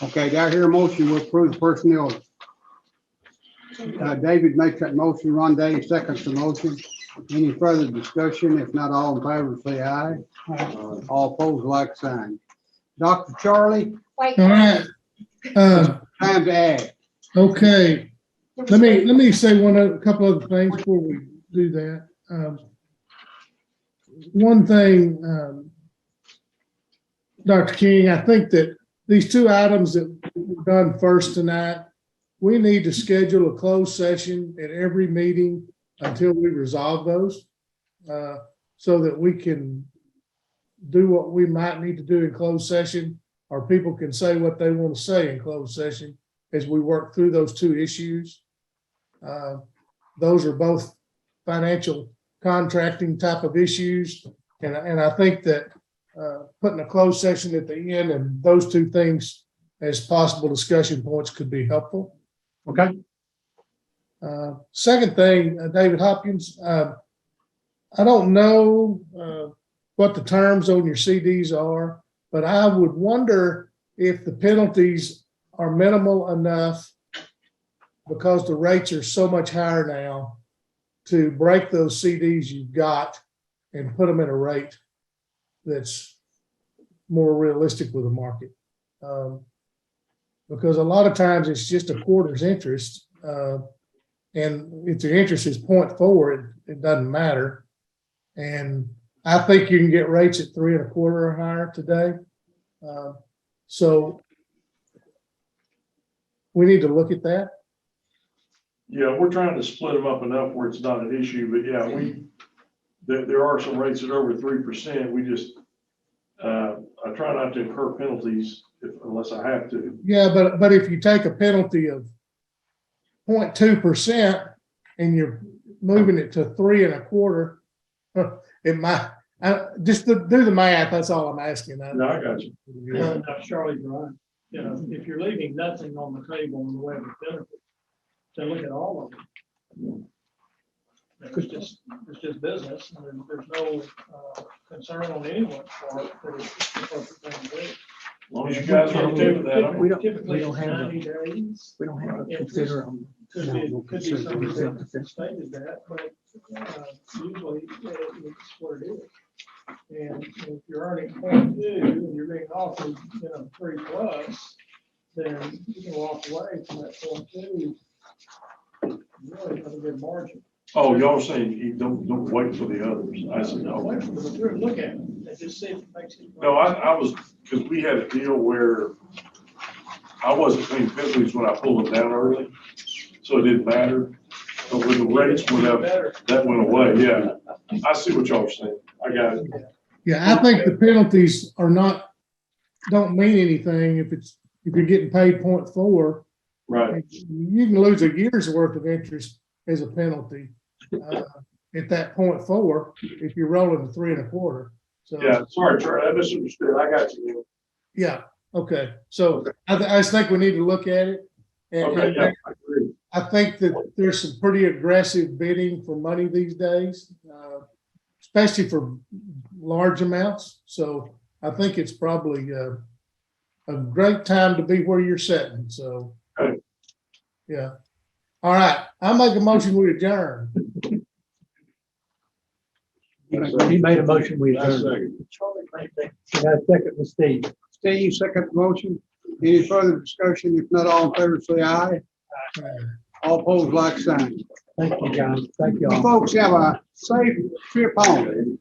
Speaker 1: Okay, do I hear a motion to approve the personnel? David makes that motion, Ron Day seconds the motion. Any further discussion? If not, all in favor, say aye. All opposed, like sign. Dr. Charlie,
Speaker 11: Wait.
Speaker 6: All right.
Speaker 1: time to add.
Speaker 6: Okay, let me say a couple other things before we do that. One thing, Dr. King, I think that these 2 items that were done first tonight, we need to schedule a closed session at every meeting until we resolve those, so that we can do what we might need to do in closed session, or people can say what they want to say in closed session as we work through those 2 issues. Those are both financial contracting type of issues. And I think that putting a closed session at the end and those 2 things as possible discussion points could be helpful.
Speaker 3: Okay?
Speaker 6: Second thing, David Hopkins, I don't know what the terms on your CDs are, but I would wonder if the penalties are minimal enough, because the rates are so much higher now, to break those CDs you've got and put them at a rate that's more realistic with the market. Because a lot of times it's just a quarter's interest. And if the interest is 0.4, it doesn't matter. And I think you can get rates at 3 1/4 or higher today. So we need to look at that.
Speaker 10: Yeah, we're trying to split them up enough where it's not an issue, but yeah, there are some rates that are over 3%. We just, I try not to incur penalties unless I have to.
Speaker 6: Yeah, but if you take a penalty of 0.2% and you're moving it to 3 1/4, it might, just to do the math, that's all I'm asking.
Speaker 10: No, I got you.
Speaker 2: Now, Charlie's right. You know, if you're leaving nothing on the table in the way of benefit, then look at all of them. It's just business, and there's no concern on anyone's part that it's the perfect thing to do.
Speaker 10: As long as you guys are okay with that.
Speaker 3: We don't-
Speaker 2: Typically,
Speaker 3: we don't
Speaker 2: it's
Speaker 3: have
Speaker 2: 90 days.
Speaker 3: We don't have to
Speaker 2: Interest.
Speaker 3: consider them.
Speaker 2: Could be something that stated that, but usually it's what it is. And if you're earning 0.2 and you're being offered, 3+, then you can walk away from that 0.2. Really have a good margin.
Speaker 10: Oh, y'all are saying you don't wait for the others. I said,
Speaker 2: No,
Speaker 10: no.
Speaker 2: wait for the material, look at it and just see if it makes it.
Speaker 10: No, I was, because we had a deal where I wasn't paying penalties when I pulled them down early, so it didn't matter. But when the rates went up, that went away, yeah. I see what y'all are saying. I got it.
Speaker 6: Yeah, I think the penalties don't mean anything if you're getting paid 0.4.
Speaker 10: Right.
Speaker 6: You can lose a year's worth of interest as a penalty at that 0.4 if you're rolling to 3 1/4. So
Speaker 10: Yeah, sorry, Charlie, I misunderstood. I got you.
Speaker 6: yeah, okay. So I just think we need to look at it. And
Speaker 10: Okay, yeah, I agree.
Speaker 6: I think that there's some pretty aggressive bidding for money these days, especially for large amounts. So I think it's probably a great time to be where you're sitting. So,
Speaker 10: Okay.
Speaker 6: yeah. All right, I'll make a motion, we adjourn.
Speaker 3: He made a motion, we adjourned. Got a second with Steve.
Speaker 1: Steve, second motion. Any further discussion? If not, all in favor, say aye. All opposed, like sign.
Speaker 3: Thank you, guys. Thank you all.
Speaker 1: Folks, have a safe trip home.